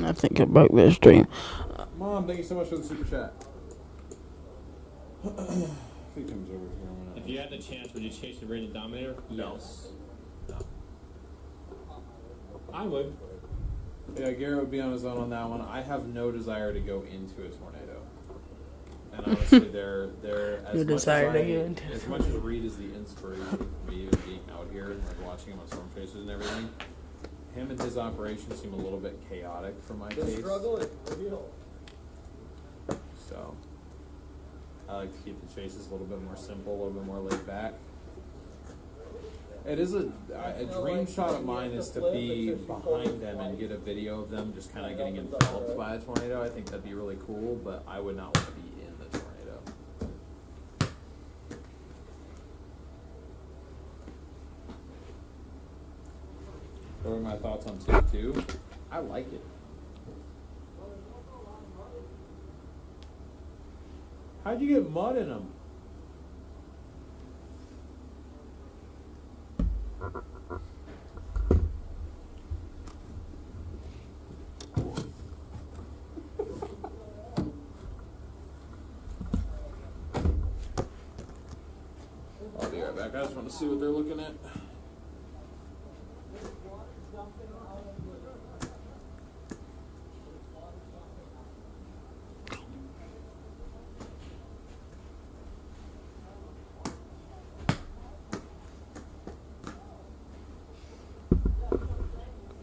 I think I broke their stream. Mom, thank you so much for the super chat. If he comes over here, I'm gonna... If you had the chance, would you chase the Rated Dominator? Yes. No. I would. Yeah, Garrett would be on his own on that one. I have no desire to go into a tornado. And honestly, they're as much as Reed is the inspiration for me of being out here and like watching him on storm chasers and everything. Him and his operation seem a little bit chaotic for my taste. The struggle is real. So I like to keep the chases a little bit more simple, a little bit more laid back. It is a dream shot of mine is to be behind them and get a video of them just kind of getting enveloped by a tornado. I think that'd be really cool, but I would not want to be in the tornado. What are my thoughts on ThAt 2? I like it. How'd you get mud in them? I'll be right back. I just want to see what they're looking at.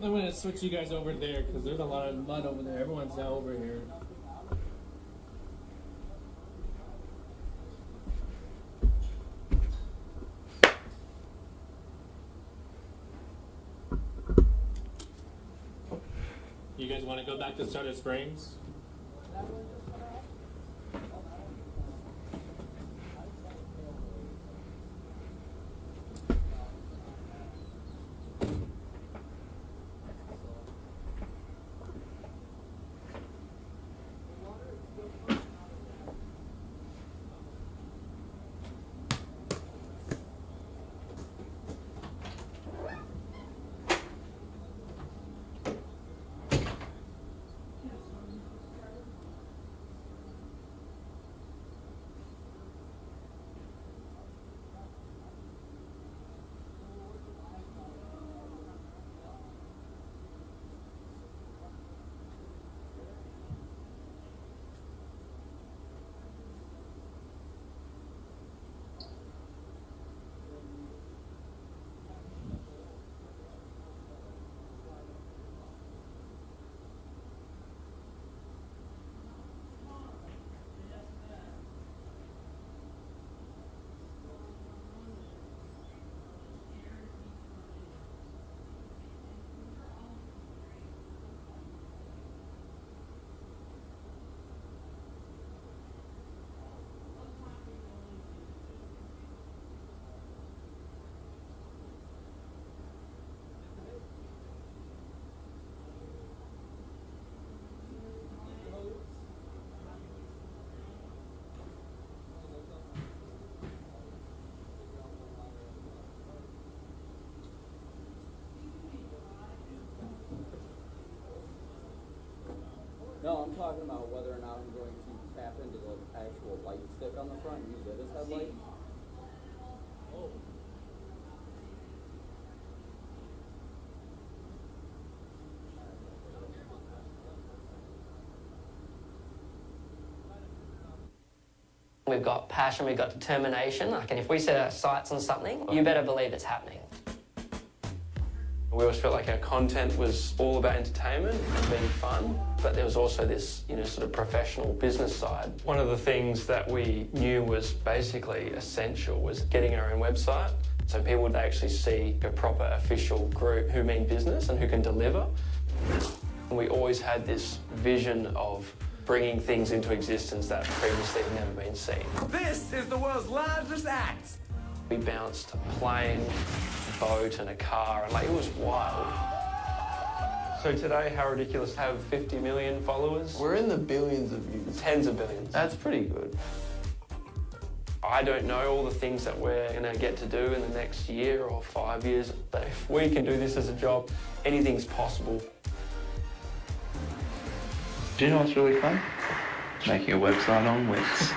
I'm going to switch you guys over there because there's a lot of mud over there. Everyone's now over here. You guys want to go back to Starter Springs? No, I'm talking about whether or not I'm going to tap into the actual light stick on the front and use it as headlight. We've got passion, we've got determination. Like, and if we set our sights on something, you better believe it's happening. We always felt like our content was all about entertainment and being fun, but there was also this, sort of professional business side. One of the things that we knew was basically essential was getting our own website, so people would actually see a proper official group who mean business and who can deliver. And we always had this vision of bringing things into existence that previously had never been seen. This is the world's largest act. We bounced a plane, a boat and a car, and it was wild. So today, how ridiculous, have 50 million followers? We're in the billions of views. Tens of billions. That's pretty good. I don't know all the things that we're going to get to do in the next year or 5 years, but if we can do this as a job, anything's possible. Do you know what's really fun? Making a website on Wix.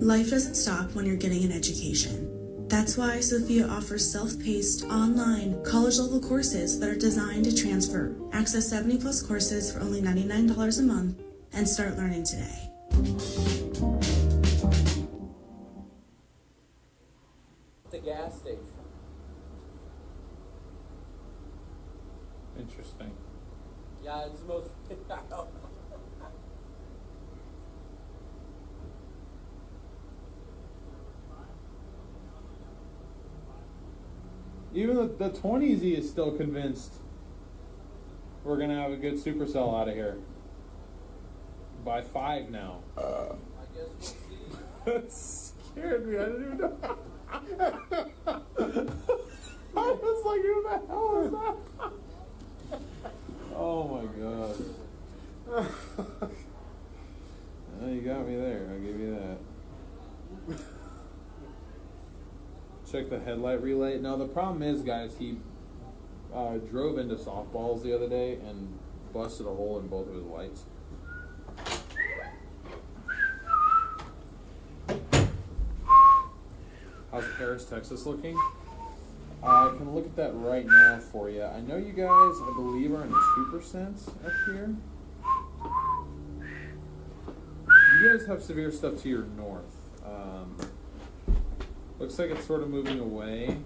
Life doesn't stop when you're getting an education. That's why Sophia offers self-paced, online, college-level courses that are designed to transfer. Access 70-plus courses for only $99 a month and start learning today. The gas station. Interesting. Yeah, it's the most. Even the 20Z is still convinced we're gonna have a good supercell out of here. By 5 now. I guess we'll see. That scared me. I didn't even know. I was like, who the hell is that? Oh my god. Oh, you got me there. I'll give you that. Check the headlight relay. Now the problem is, guys, he drove into softballs the other day and busted a hole in both of his lights. How's Paris, Texas looking? I can look at that right now for you. I know you guys, I believe, are in 2% up here. You guys have severe stuff to your north. Looks like it's sort of moving away.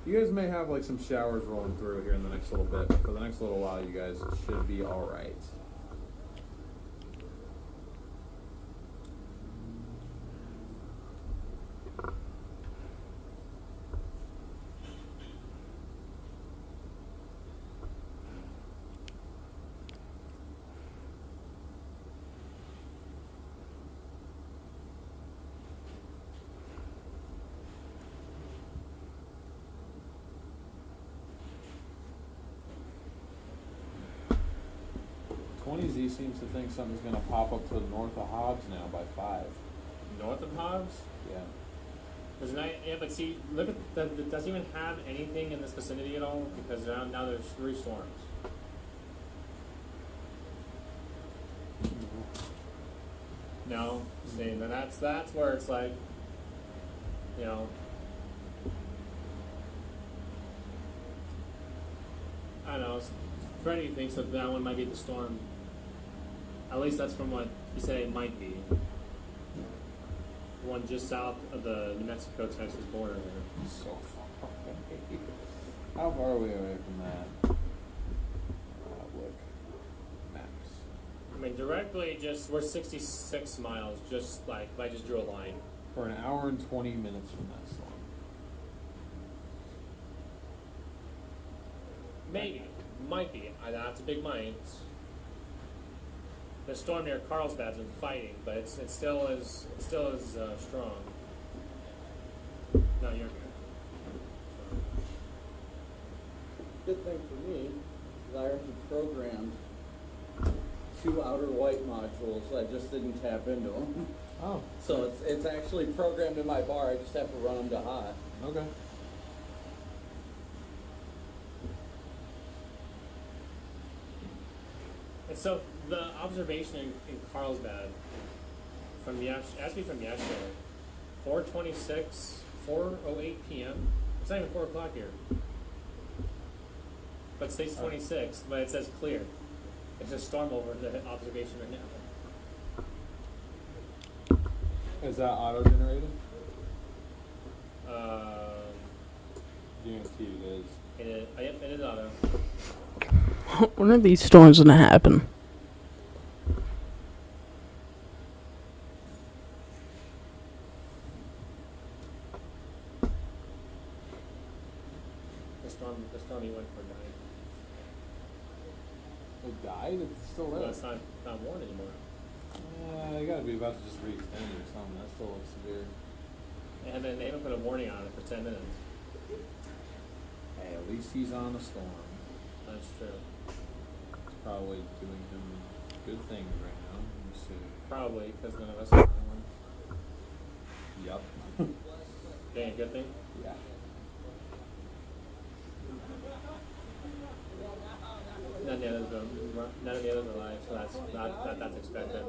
You guys may have like some showers rolling through here in the next little bit, but for the next little while, you guys should be all right. Z seems to think something's going to pop up to the north of Hobbs now by 5. North of Hobbs? Yeah. There's not, yeah, but see, look at that. Doesn't even have anything in this vicinity at all because now there's 3 storms. No, see, then that's where it's like, you know. I don't know. Freddie thinks that one might be the storm. At least that's from what he said it might be. One just south of the New Mexico-Texas border there. So far away. How far are we away from that? Look. Maps. I mean, directly we're 66 miles, just like, if I just drew a line. We're an hour and 20 minutes from that storm. Maybe. Might be. That's a big might. The storm near Carlsbad's been fighting, but it still is strong. No, you're good. Good thing for me is I already programmed 2 outer white modules. I just didn't tap into them. Oh. So it's actually programmed in my bar. I just have to run them to hot. Okay. And so the observation in Carlsbad from yesterday, 4:26, 4:08 p.m. It's not even 4 o'clock here. But it states 26, but it says clear. It's a storm over the observation right now. Is that auto-generated? Guaranteed it is. Yep, it is auto. When are these storms gonna happen? The storm he went for died. It died? It's still there. No, it's not warned anymore. They gotta be about to just re-extend it or something. That still looks severe. And then they haven't put a warning on it for 10 minutes. Hey, at least he's on a storm. That's true. It's probably doing him good things right now. Let me see. Probably, because none of us are on one. Yup. Doing a good thing? Yeah. None of the others are live, so that's expected.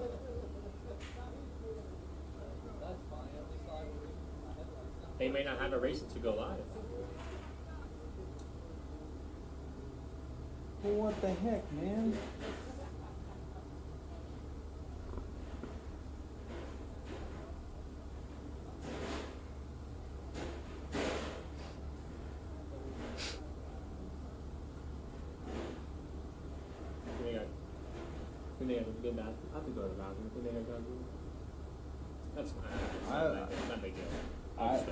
They may not have a race to go live. Well, what the heck, man? We may have a good bathroom. I have to go to the bathroom. We may have to go. That's fine. Not a big deal. I ain't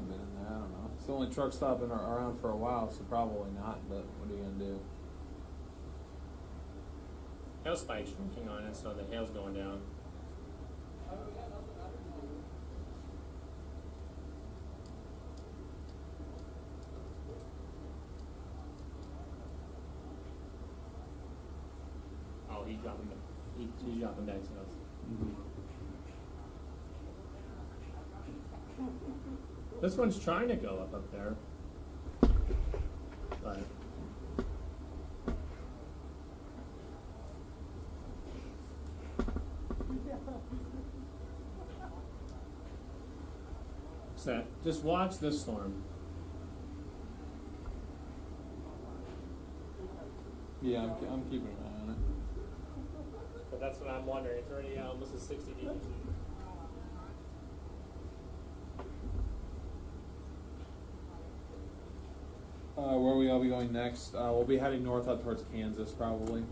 been in there. I don't know. It's the only truck stop around for a while, so probably not. But what are you gonna do? Hail spike's drinking on it, so the hail's going down. Oh, he's dropping back sales. This one's trying to go up there. But so just watch this storm. Yeah, I'm keeping an eye on it. But that's what I'm wondering. It's already almost a 60 degrees. Where we all be going next? We'll be heading north up towards Kansas, probably.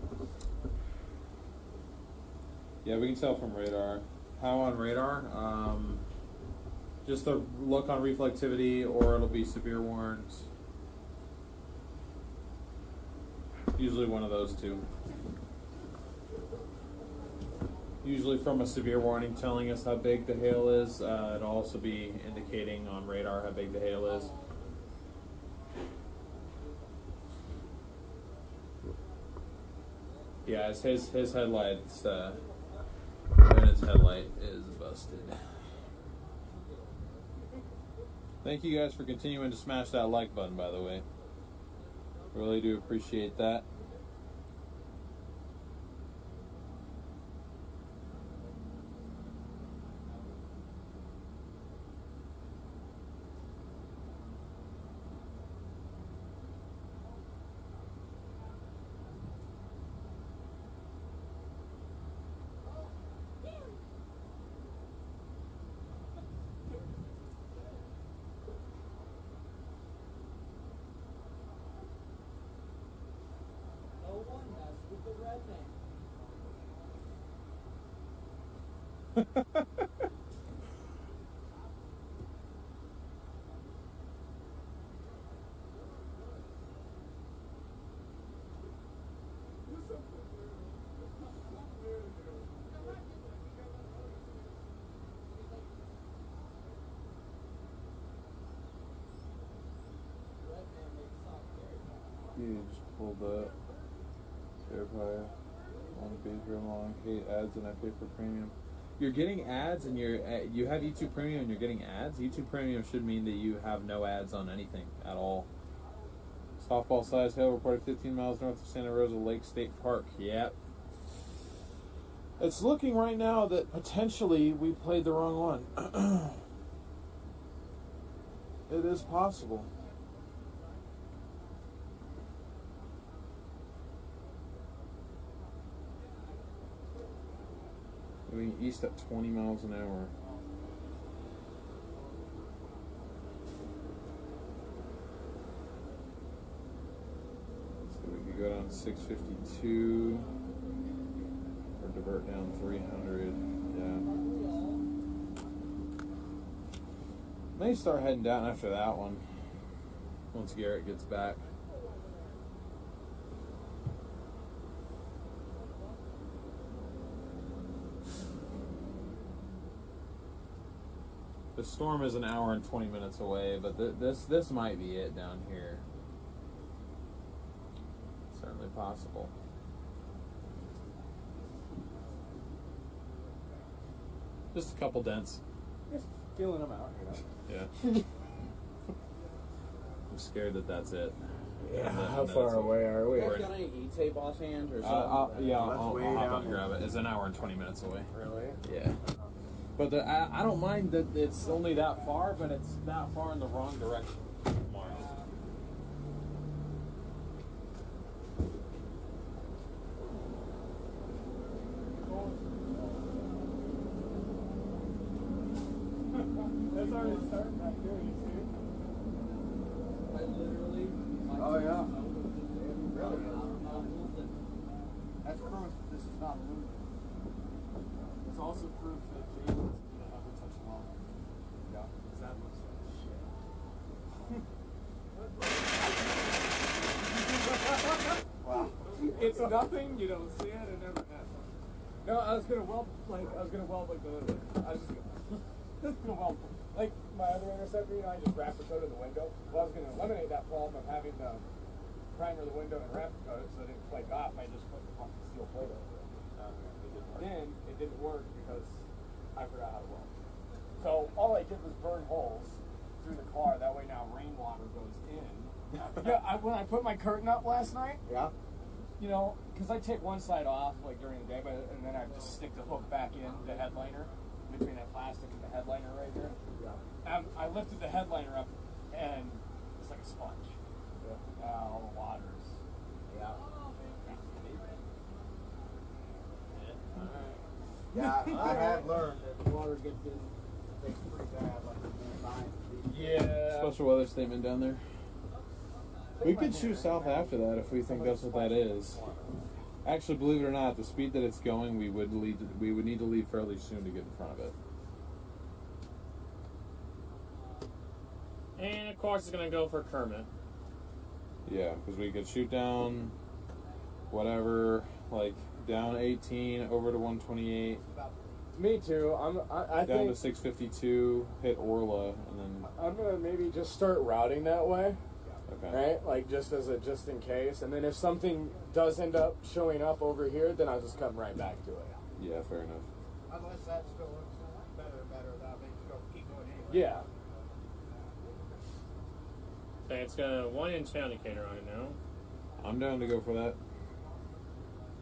Yeah, we can tell from radar. How on radar? Just a look on reflectivity, or it'll be severe warns. Usually one of those two. Usually from a severe warning telling us how big the hail is. It'll also be indicating on radar how big the hail is. Yeah, it's his headlights, Brennan's headlight is busted. Thank you guys for continuing to smash that like button, by the way. Really do appreciate that. You just pulled up. Verify. One page very long. Hate ads and I pay for premium. You're getting ads and you have YouTube Premium and you're getting ads. YouTube Premium should mean that you have no ads on anything at all. Softball size hail reported 15 miles north of Santa Rosa Lake State Park. Yep. It's looking right now that potentially we played the wrong one. It is possible. Moving east at 20 miles an hour. So we could go down 652 or divert down 300. Yeah. May start heading down after that one once Garrett gets back. The storm is an hour and 20 minutes away, but this might be it down here. Certainly possible. Just a couple dents. Just feeling them out, you know. Yeah. I'm scared that that's it. Yeah, And how far away are we? You guys got any E-tape offhand or something? I'll way hop down out and here. grab it. It's an hour and 20 minutes away. Really? Yeah. But I don't mind that it's only that far, but it's that far in the wrong direction. That's already starting back there, you see? I literally... Oh, yeah. Really? That's proof that this is not a loop. It's also proof that Jason's gonna ever touch a lawn. Yeah. Because that looks like shit. Wow. It's nothing, you don't see it, it never happens. No, I was gonna weld like the I was just gonna weld like my other interceptor, you know, I just wrapper coated the window. Well, I was gonna eliminate that problem of having to primer the window and wrapper coat it so it didn't flake off. I just put the fucking steel plate over it. Then it didn't work because I forgot how to weld. So all I did was burn holes through the car. That way now rainwater goes in. Yeah, when I put my curtain up last night, Yeah. you know, because I take one side off like during the day, and then I just stick the hook back in the headliner between that plastic and the headliner right here. Yeah. I lifted the headliner up, and it's like a sponge. Yeah. All the water's. Yeah. Yeah, I have learned that the water gets in things pretty bad, like Yeah. Special weather statement down there. We could shoot south after that if we think that's what that is. Actually, believe it or not, the speed that it's going, we would need to leave fairly soon to get in front of it. And of course, it's gonna go for Kermit. Yeah, because we could shoot down whatever, like down 18 over to 128. Me too. I down think to 652, hit Orla, and then I'm gonna maybe just start routing that way. okay. Right? Like just just in case. And then if something does end up showing up over here, then I'll just come right back to it. Yeah, fair enough. Unless that still looks better, that makes you go keep going anyway. Yeah. Okay, it's got a 1-inch sound indicator on it now. I'm down to go for that.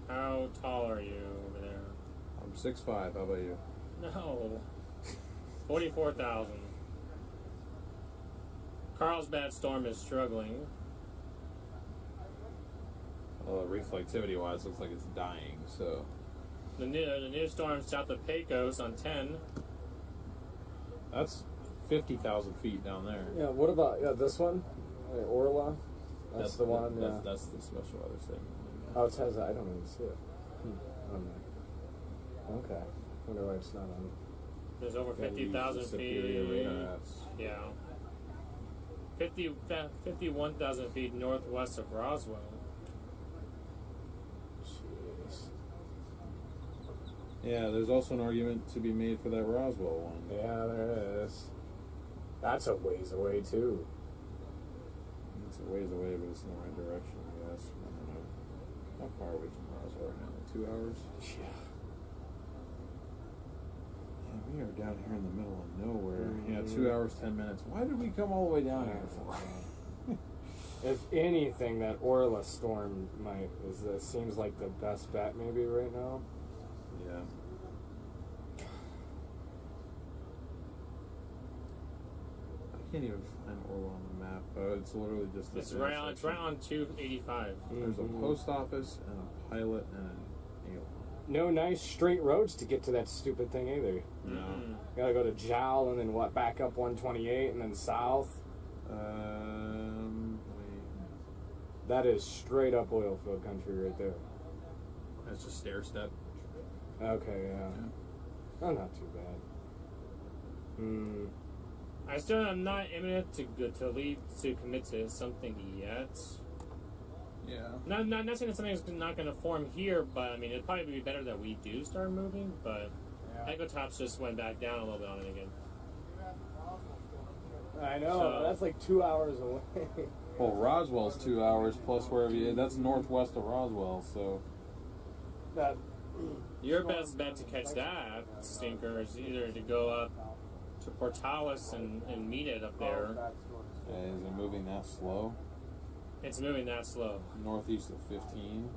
How tall are you over there? I'm 6'5". How about you? No. 44,000. Carlsbad storm is struggling. Well, reflectivity-wise, looks like it's dying. So The new storm south of Pecos on 10. that's 50,000 feet down there. Yeah, what about this one? Orla? That's the one, That's the special weather statement. Oh, it says that. I don't even see it. Okay. Wonder why it's not on. There's over 50,000 Superior feet. radar apps. Yeah. 51,000 feet northwest of Roswell. Jeez. Yeah, there's also an argument to be made for that Roswell one. Yeah, there is. That's a ways away, too. It's a ways away, but it's in the right direction, I guess. I don't know. How far are we from Roswell right now? Like 2 hours? Yeah. Yeah, we are down here in the middle of nowhere. Yeah, 2 hours, 10 minutes. Why did we come all the way down here for? If anything, that Orla storm seems like the best bet maybe right now. Yeah. I can't even find Orla on the map. It's literally just this. It's right on 285. There's a post office and a pilot and an alien. No nice straight roads to get to that stupid thing either. No. Gotta go to Jowl and then back up 128 and then south. That is straight up oil field country right there. That's just stair step. Okay, yeah. Oh, not too bad. I still am not imminent to commit to something yet. Yeah. Not saying that something's not going to form here, but I mean it'd probably be better that we do start moving. But Echo Tops just went back down a little bit on it again. I know, So- that's like 2 hours away. Well, Roswell's 2 hours plus wherever you. That's northwest of Roswell, so. That Your best bet to catch that stinker is either to go up to Portales and meet it up there. Is it moving that slow? It's moving that slow. Northeast of 15.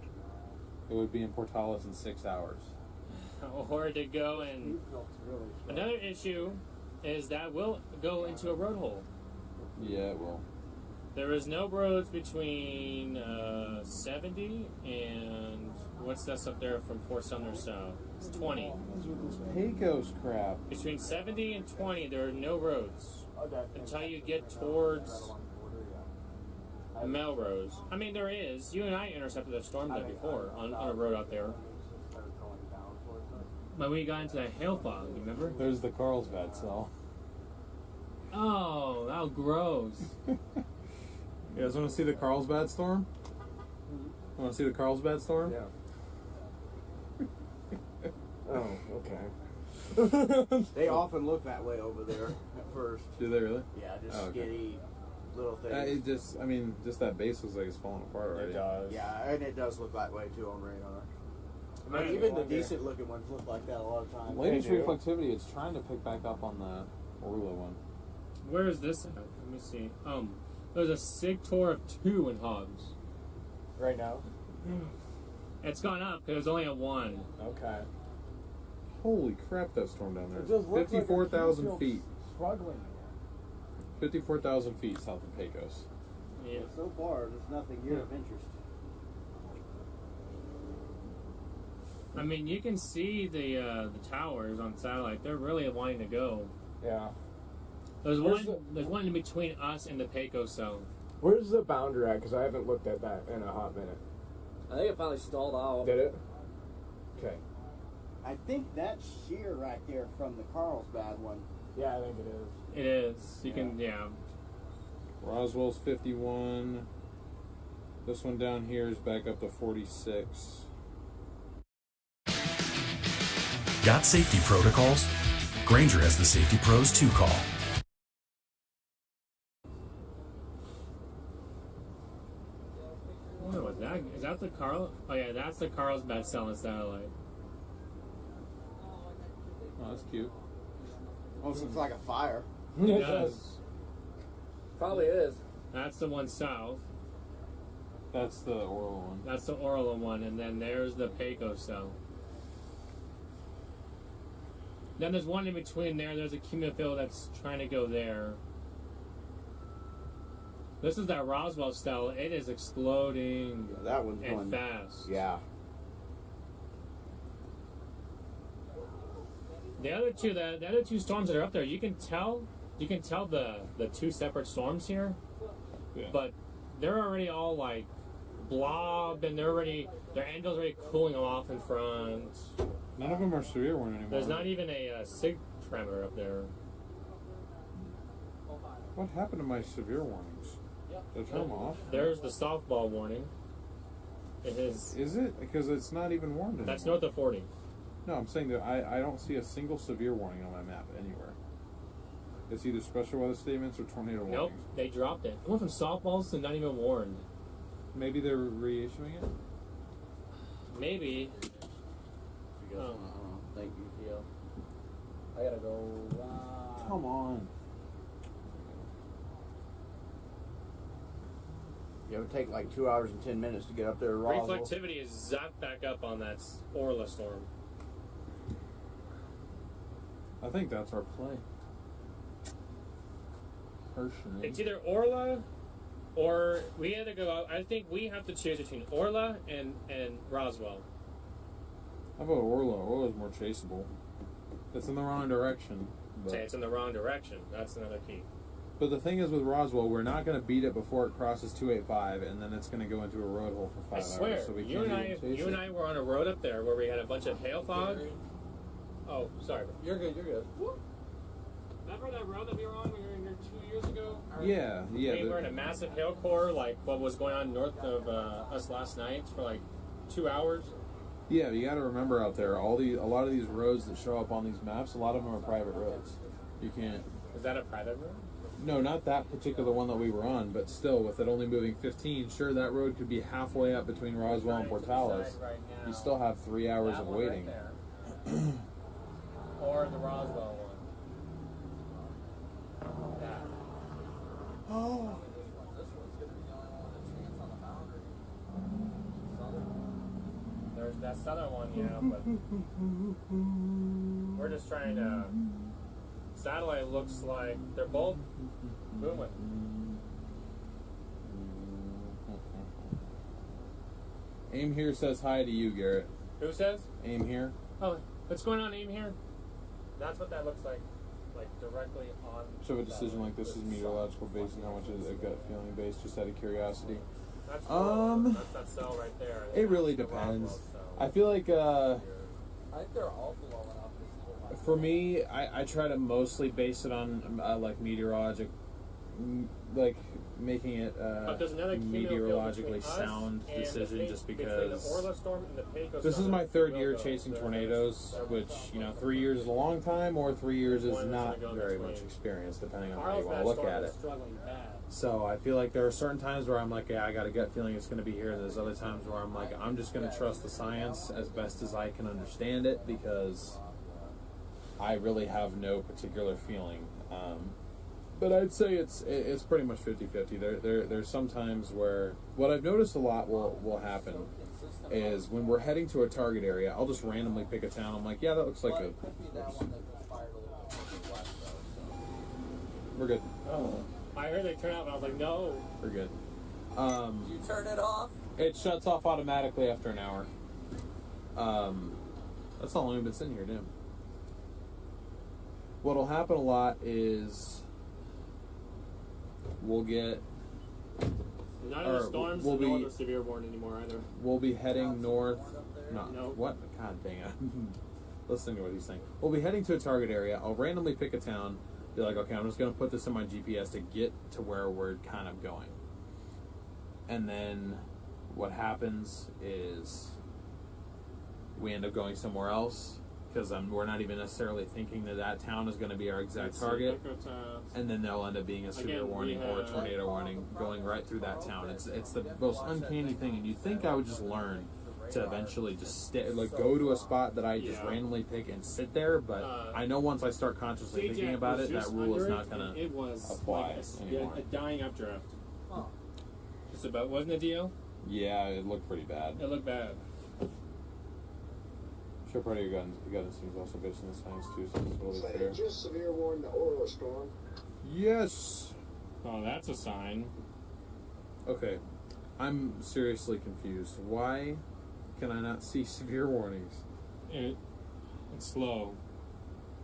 It would be in Portales in 6 hours. Or to go and... Another issue is that will go into a road hole. Yeah, it will. There is no roads between 70 and what's this up there from Fort Sumner south? It's 20. Pecos crap. Between 70 and 20, there are no roads until you get towards Melrose. I mean, there is. You and I intercepted a storm there before on a road out there. But we got into that hail fog, you remember? There's the Carlsbad cell. Oh, how gross. You guys want to see the Carlsbad storm? Want to see the Carlsbad storm? Yeah. Oh, okay. They often look that way over there at first. Do they really? Yeah, just Oh, okay. skinny little things. It just, I mean, just that base looks like it's falling apart already. It does. Yeah, and it does look that way too on radar. I mean, I even the wonder. decent looking ones look like that a lot of times. Latest reflectivity, it's trying to pick back up on the Orla one. Where is this at? Let me see. There's a sig tour of 2 in Hobbs. Right now? It's gone up because there's only a 1. Okay. Holy crap, that storm down there. It just looks like a 54,000 field feet. Struggling. 54,000 feet south of Pecos. Yeah. So far, there's nothing here of interest. I mean, you can see the towers on satellite. They're really wanting to go. Yeah. There's one in between us and the Pecos zone. Where's the boundary at? Because I haven't looked at that in a hot minute. I think it finally stalled out. Did it? Okay. I think that's sheer right there from the Carlsbad one. Yeah, I think it is. It is. You can, yeah. Roswell's 51. This one down here is back up to 46. Got safety protocols? Granger has the Safety Pros 2 call. What was that? Is that the Carl? Oh yeah, that's the Carlsbad cell satellite. Oh, that's cute. Almost looks like a fire. It does. Probably is. That's the one south. That's the Orla one. That's the Orla one, and then there's the Pecos cell. Then there's one in between there. There's a cumulonimbus that's trying to go there. This is that Roswell cell. It is exploding. Yeah, that one's and going fast. Yeah. The other two storms that are up there, you can tell the 2 separate storms here. Yeah. But they're already all like blobbed, and their angel's already cooling off in front. None of them are severe one anymore. There's not even a sig tremor up there. What happened to my severe warnings? Did I turn them off? There's the softball warning. It is. Is it? Because it's not even warned anymore. That's north of 40. No, I'm saying that I don't see a single severe warning on my map anywhere. It's either special weather statements or tornado warnings. Nope, they dropped it. It went from softballs to not even warned. Maybe they're reissuing it? Maybe. Thank you, Theo. I gotta go. Come on. It would take like 2 hours and 10 minutes to get up there to Roswell. Reflectivity is zapped back up on that Orla storm. I think that's our play. Personally. It's either Orla or we have to go out. I think we have to choose between Orla and Roswell. How about Orla? Orla's more chaseable. It's in the wrong direction. Say it's in the wrong direction. That's another key. But the thing is with Roswell, we're not going to beat it before it crosses 285, and then it's going to go into a road hole for 5 I hours. swear, So we you can't and even chase it. I were on a road up there where we had a bunch of hail fog. Oh, sorry. You're good. You're good. Remember that road that we were on when we were here 2 years ago? Yeah. We were in a massive hail core, like what was going on north of us last night for like 2 hours. Yeah, you got to remember out there, a lot of these roads that show up on these maps, a lot of them are private roads. You can't. Is that a private road? No, not that particular one that we were on, but still, with it only moving 15, sure, that road could be halfway up between Roswell and Portales. You still have 3 hours of waiting. Or the Roswell one. Yeah. Oh. There's that southern one, yeah, but we're just trying to. Satellite looks like they're both booming. Aim Here says hi to you, Garrett. Who says? Aim Here. Oh, what's going on, Aim Here? That's what that looks like directly on. So a decision like this is meteorological based and how much is a gut feeling based, just out of curiosity. That's That's that cell right there. It really depends. I feel like I think they're all blowing up. for me, I try to mostly base it on like meteorologic, like making it but there's another meteorologically sound decision, just because this is Southern my third year Willow, chasing so tornadoes, which 3 years is a long time, or 3 years is not very much experience, depending on how you want to look at it. So I feel like there are certain times where I'm like, yeah, I got a gut feeling it's going to be here, and there's other times where I'm like, I'm just going to trust the science as best as I can understand it, because I really have no particular feeling. But I'd say it's pretty much 50-50. There's some times where what I've noticed a lot will happen is when we're heading to a target area, I'll just randomly pick a town. I'm like, yeah, that looks like a... We're good. Oh. I heard they turn out, and I was like, no. We're good. You turn it off? It shuts off automatically after an hour. That's how long we've been sitting here, damn. What'll happen a lot is we'll get... None of the storms are north of severe warning anymore either. We'll be heading north... No. Nope. What? God dang it. Listening to what he's saying. We'll be heading to a target area. I'll randomly pick a town. Be like, okay, I'm just going to put this in my GPS to get to where we're kind of going. And then what happens is we end up going somewhere else, because we're not even necessarily thinking that town is going to be our exact target. And then there'll end up being a severe warning or a tornado warning going right through that town. It's the most uncanny thing, and you'd think I would just learn to eventually just go to a spot that I just randomly pick and sit there, but I know once I start consciously thinking about it, that rule is not going to apply anymore. A dying updraft. Huh. Just about, wasn't it, Dio? Yeah, it looked pretty bad. It looked bad. Sure, part of your gun seems also based on the science too, so it's totally fair. Just severe warning the Orla storm. Yes! Oh, that's a sign. Okay, I'm seriously confused. Why can I not see severe warnings? It's slow.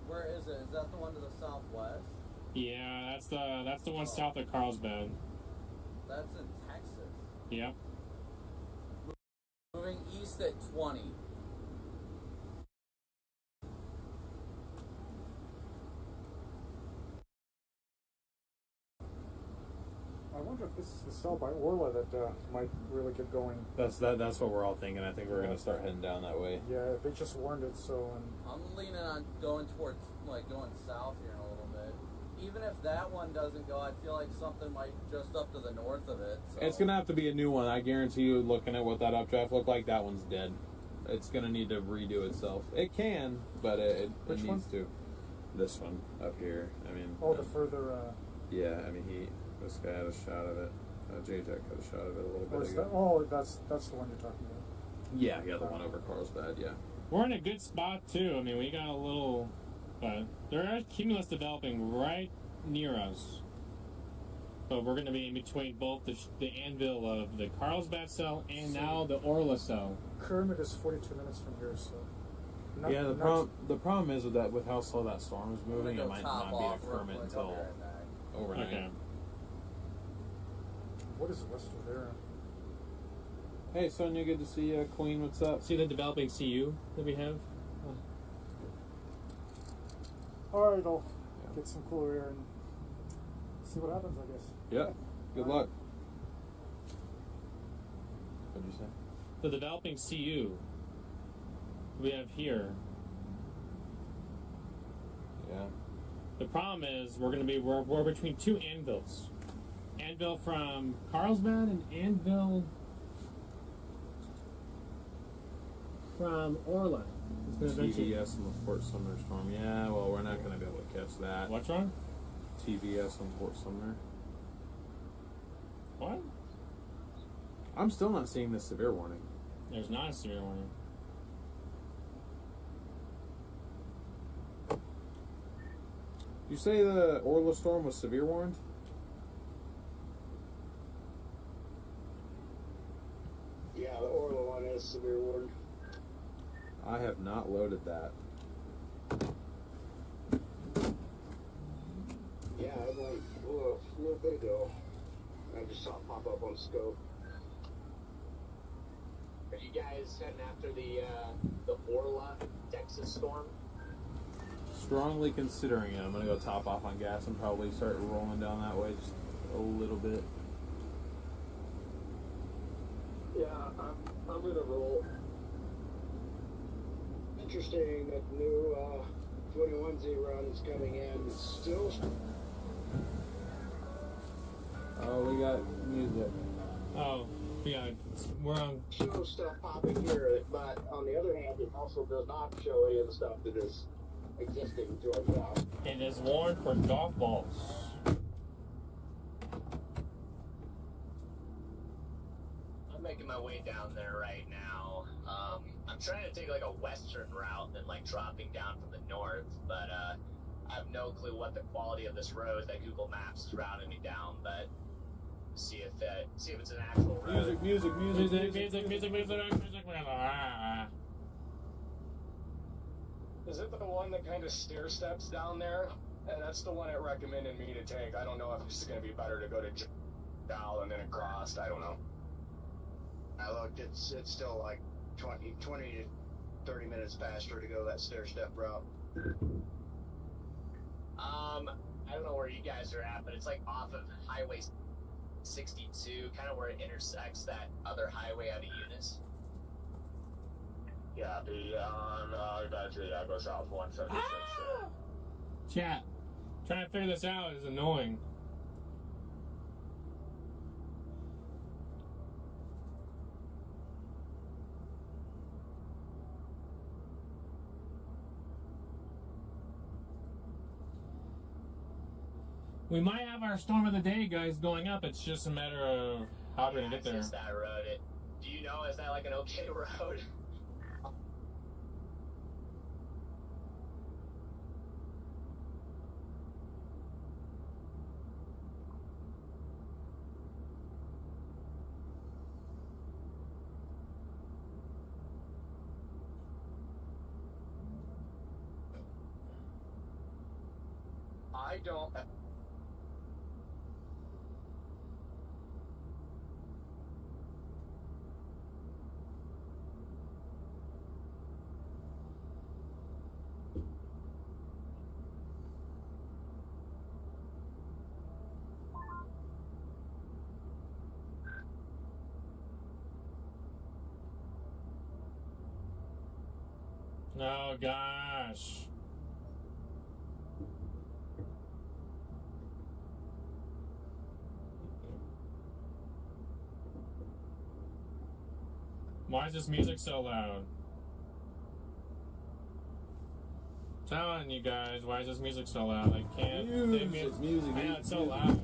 Where is it? Is that the one to the southwest? Yeah, that's the one south of Carlsbad. That's in Texas. Yep. Moving east at 20. I wonder if this is the cell by Orla that might really get going. That's what we're all thinking. I think we're going to start heading down that way. Yeah, they just warned it, so... I'm leaning on going towards, going south here in a little bit. Even if that one doesn't go, I feel like something might just up to the north of it. So. It's going to have to be a new one. I guarantee you, looking at what that updraft looked like, that one's dead. It's going to need to redo itself. It can, but it needs to. This one up here. I mean... Oh, the further... Yeah, I mean, this guy had a shot of it. J-Jack had a shot of it a little bit ago. That's the one you're talking about. Yeah, the one over Carlsbad, yeah. We're in a good spot, too. I mean, we got a little... But there are cumulus developing right near us. But we're going to be in between both the anvil of the Carlsbad cell and now the Orla cell. Kermit is 42 minutes from here, so... The problem is with how slow that storm is moving, it might not be a Kermit until overnight. Okay. What is west of there? Hey, Sonia, good to see you. Queen, what's up? See the developing CU that we have? Alright, I'll get some cooler air and see what happens, I guess. Yeah. Good luck. What'd you say? The developing CU we have here. Yeah. The problem is we're between two anvils. Anvil from Carlsbad and anvil from Orla. TVS and the Fort Sumner storm. Yeah, well, we're not going to be able to catch that. What's wrong? TVS on Fort Sumner. What? I'm still not seeing the severe warning. There's not a severe warning. You say the Orla storm was severe warned? Yeah, the Orla one is severe warned. I have not loaded that. Yeah, it went a little bit ago. I just saw it pop up on scope. Are you guys heading after the Orla Texas storm? Strongly considering it. I'm going to go top off on gas and probably start rolling down that way just a little bit. Yeah, I'm gonna roll. Interesting that the new 21Z run is coming in. It's still. Oh, we got music. Oh, yeah, we're on. Show stuff popping here, but on the other hand, it also does not show any of the stuff that is existing to our south. It is warned for golf balls. I'm making my way down there right now. I'm trying to take like a western route and like dropping down from the north, but I have no clue what the quality of this road that Google Maps is routing me down. But see if it's an actual road. Music. Is it the one that kind of stair steps down there? And that's the one it recommended me to take. I don't know if it's going to be better to go to Dow and then across. I don't know. I looked, it's still like 20 to 30 minutes faster to go that stair step route. I don't know where you guys are at, but it's like off of Highway 62, kind of where it intersects that other highway out of Eunice. Yeah, that goes south 176. Chat. Trying to figure this out is annoying. We might have our storm of the day, guys, going up. It's just a matter of how we're gonna get there. It's that road. Do you know, is that like an okay road? I don't. Oh gosh. Why is this music so loud? I'm telling you guys, why is this music so loud? I can't. Music. I know it's so loud.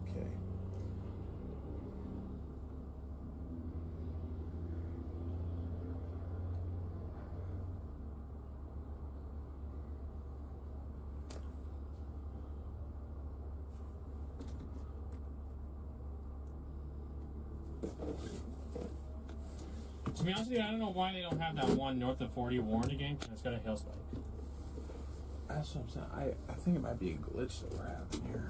Okay. To be honest with you, I don't know why they don't have that one north of 40 warned again, because it's got a hail spike. That's what I'm saying. I think it might be a glitch that we're having here.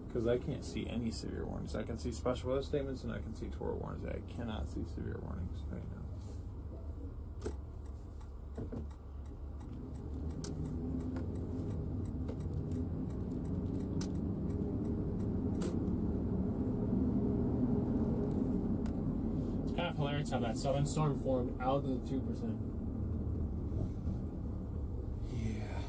Because I can't see any severe warnings. I can see special weather statements and I can see torrent warnings. I cannot see severe warnings right now. have hilarious how that southern storm formed out of the 2%. Yeah.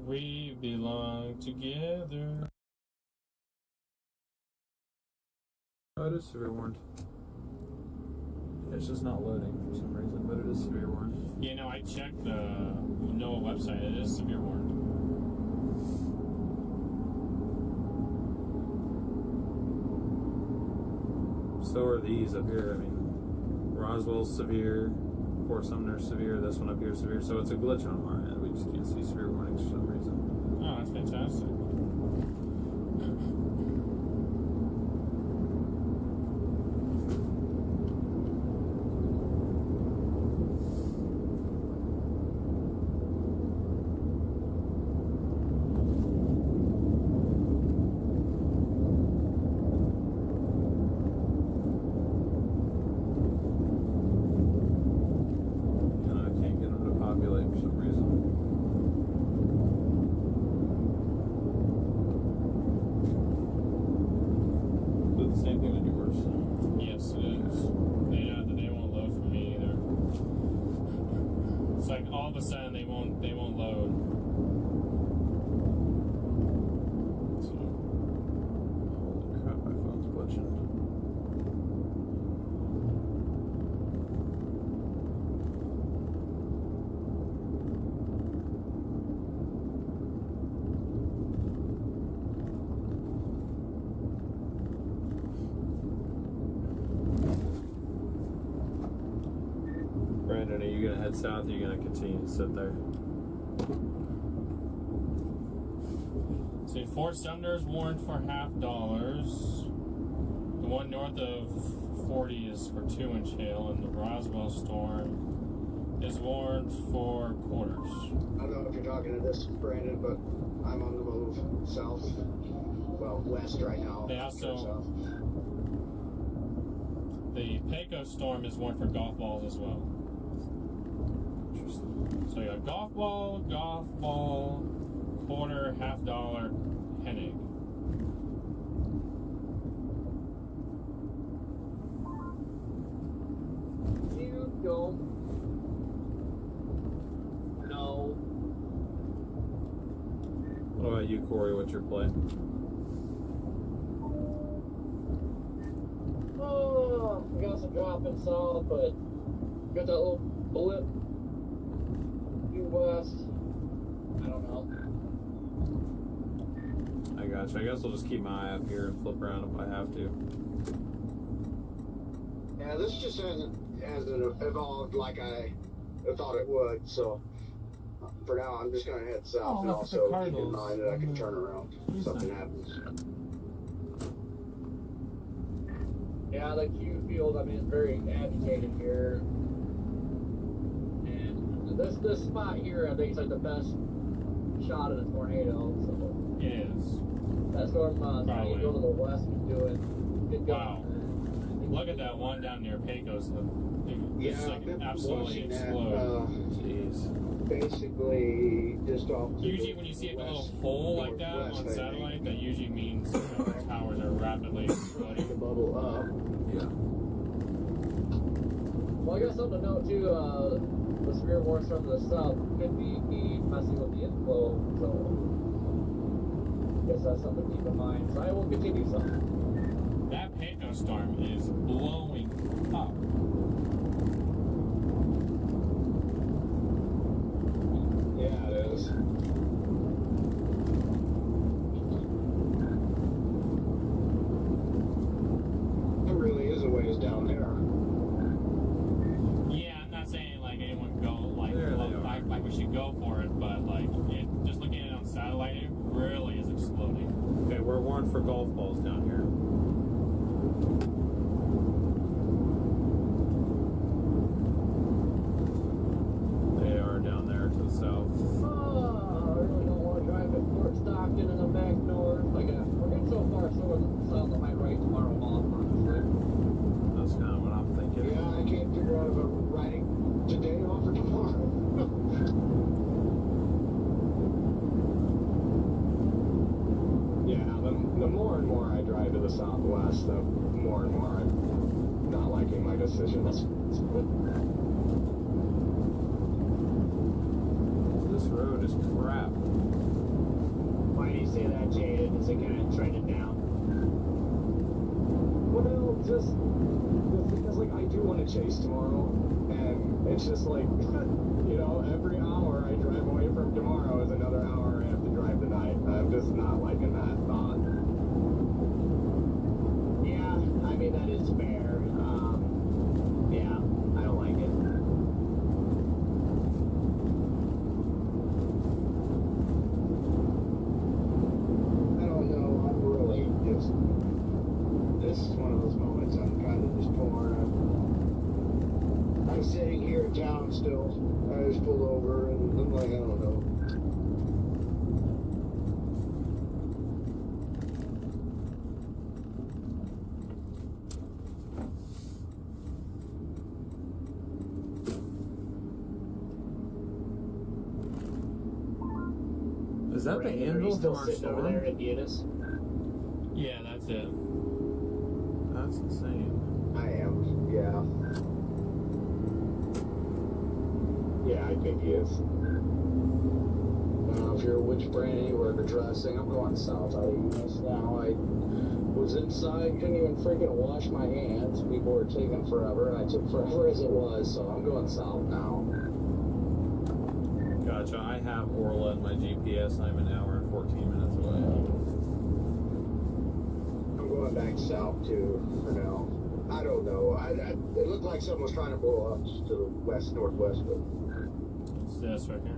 We belong together. Oh, it is severe warned. It's just not loading for some reason, but it is severe warned. Yeah, no, I checked the NOAA website. It is severe warned. So are these up here. I mean, Roswell's severe, Fort Sumner's severe, this one up here is severe. So it's a glitch on our end. We just can't see severe warnings for some reason. Oh, that's fantastic. And I can't get them to populate for some reason. Is it the same thing on yours? Yes, it is. They won't load for me either. It's like all of a sudden they won't load. So, Holy crap, my phone's glitching. Brandon, are you gonna head south or are you gonna continue to sit there? so Fort Sumner is warned for $50. The one north of 40 is for 2-inch hail, and the Roswell storm is warned for quarters. I don't know if you're talking to this, Brandon, but I'm on the move south, well, west right now. They also, the Pecos storm is warned for golf balls as well. Interesting. So you got golf ball, quarter, $50, penny. You don't know. What about you, Corey? What's your play? Oh, we got some dropping south, but got that little blip due west. I don't know. I gotcha. I guess I'll just keep my eye up here and flip around if I have to. Yeah, this just hasn't evolved like I thought it would, so for now I'm just gonna head south and also keep in mind that I can turn around if something happens. Yeah, the Q field, I mean, is very agitated here. And this spot here, I think, is like the best shot at a tornado. So Yes. that storm, you go to the west and do it. Good Wow. Look at that one down near Pecos. It's Yeah, like I've been absolutely watching that, explode. Jeez. Basically, just off to Usually the when you see a little west, hole like that northwest, on I think. satellite, that usually means the towers are rapidly exploding. The bubble up. Yeah. Well, I got something to note too. The severe warnings from the south could be messing with the inflow, so I guess that's something to keep in mind. So I will continue some. That Pecos storm is blowing up. Yeah, it is. It really is a ways down there. Yeah, I'm not saying like anyone go like There they like we should go for it, but like just looking at it on satellite, it really is exploding. Okay, we're warned for golf balls down here. They are down there. wouldn't sell the high right tomorrow off, honestly. That's kind of what I'm thinking. Yeah, I can't figure out if I'm riding today off or tomorrow. Yeah, the more and more I drive to the southwest, the more and more I'm not liking my decisions. This road is crap. Why do you say that, Jaden? Is it kind of trending down? Well, just because, like, I do want to chase tomorrow, and it's just like, you know, every hour I drive away from tomorrow is another hour I have to drive tonight. I'm just not liking that thought. Yeah, I mean, that is fair. Yeah, I don't like it. I don't know. I'm really just. This is one of those moments I'm kind of just torn. I'm sitting here in town still. I just pulled over and I'm like, I don't know. Is that the Brandon, are you anvil still from our sitting over there storm? in Eunice? Yeah, that's it. That's insane. I am, yeah. Yeah, I think he is. I don't know if you're which Brandon you were addressing. I'm going south out of Eunice now. I was inside, couldn't even freaking wash my hands. People were taking forever, and I took forever as it was, so I'm going south now. Gotcha. I have Orla in my GPS. I'm an hour and 14 minutes away. I'm going back south too for now. I don't know. It looked like something was trying to blow up to the west-northwest, but It's this right here.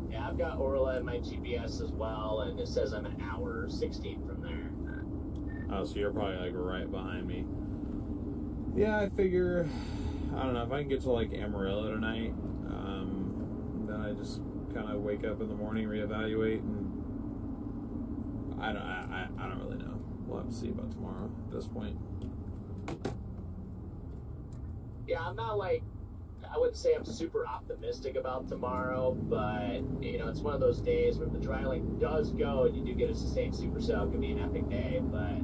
Yeah, I've got Orla in my GPS as well, and it says I'm an hour 16 from there. Oh, so you're probably like right behind me. Yeah, I figure, I don't know, if I can get to like Amarillo tonight, then I just kind of wake up in the morning, reevaluate, and I don't really know. We'll have to see about tomorrow at this point. Yeah, I'm not like, I wouldn't say I'm super optimistic about tomorrow, but, you know, it's one of those days where if the dry link does go and you do get a sustained supercell, it could be an epic day, but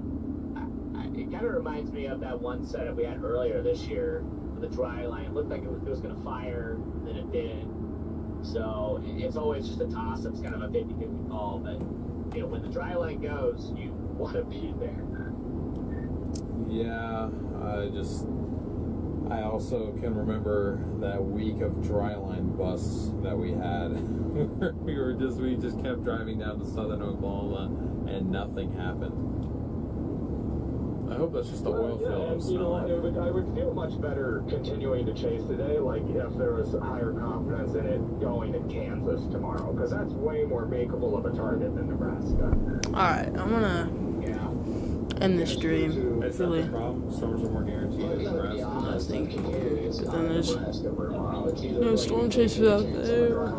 it kind of reminds me of that one setup we had earlier this year with the dry line. It looked like it was going to fire, then it didn't. So it's always just a toss. It's kind of a 50-50 call, but, you know, when the dry line goes, you want to be there. Yeah, I also can remember that week of dryline busts that we had. we just kept driving down to southern Oklahoma and nothing happened. I hope that's just the oil field. And, you know, I would feel much better continuing to chase today, like if there was higher confidence in it going to Kansas tomorrow, because that's way more makeable of a target than Nebraska. Alright, I'm gonna end this stream. Is that the problem? Storms are more guaranteed in Nebraska. I think. But then there's no storm chasers out there.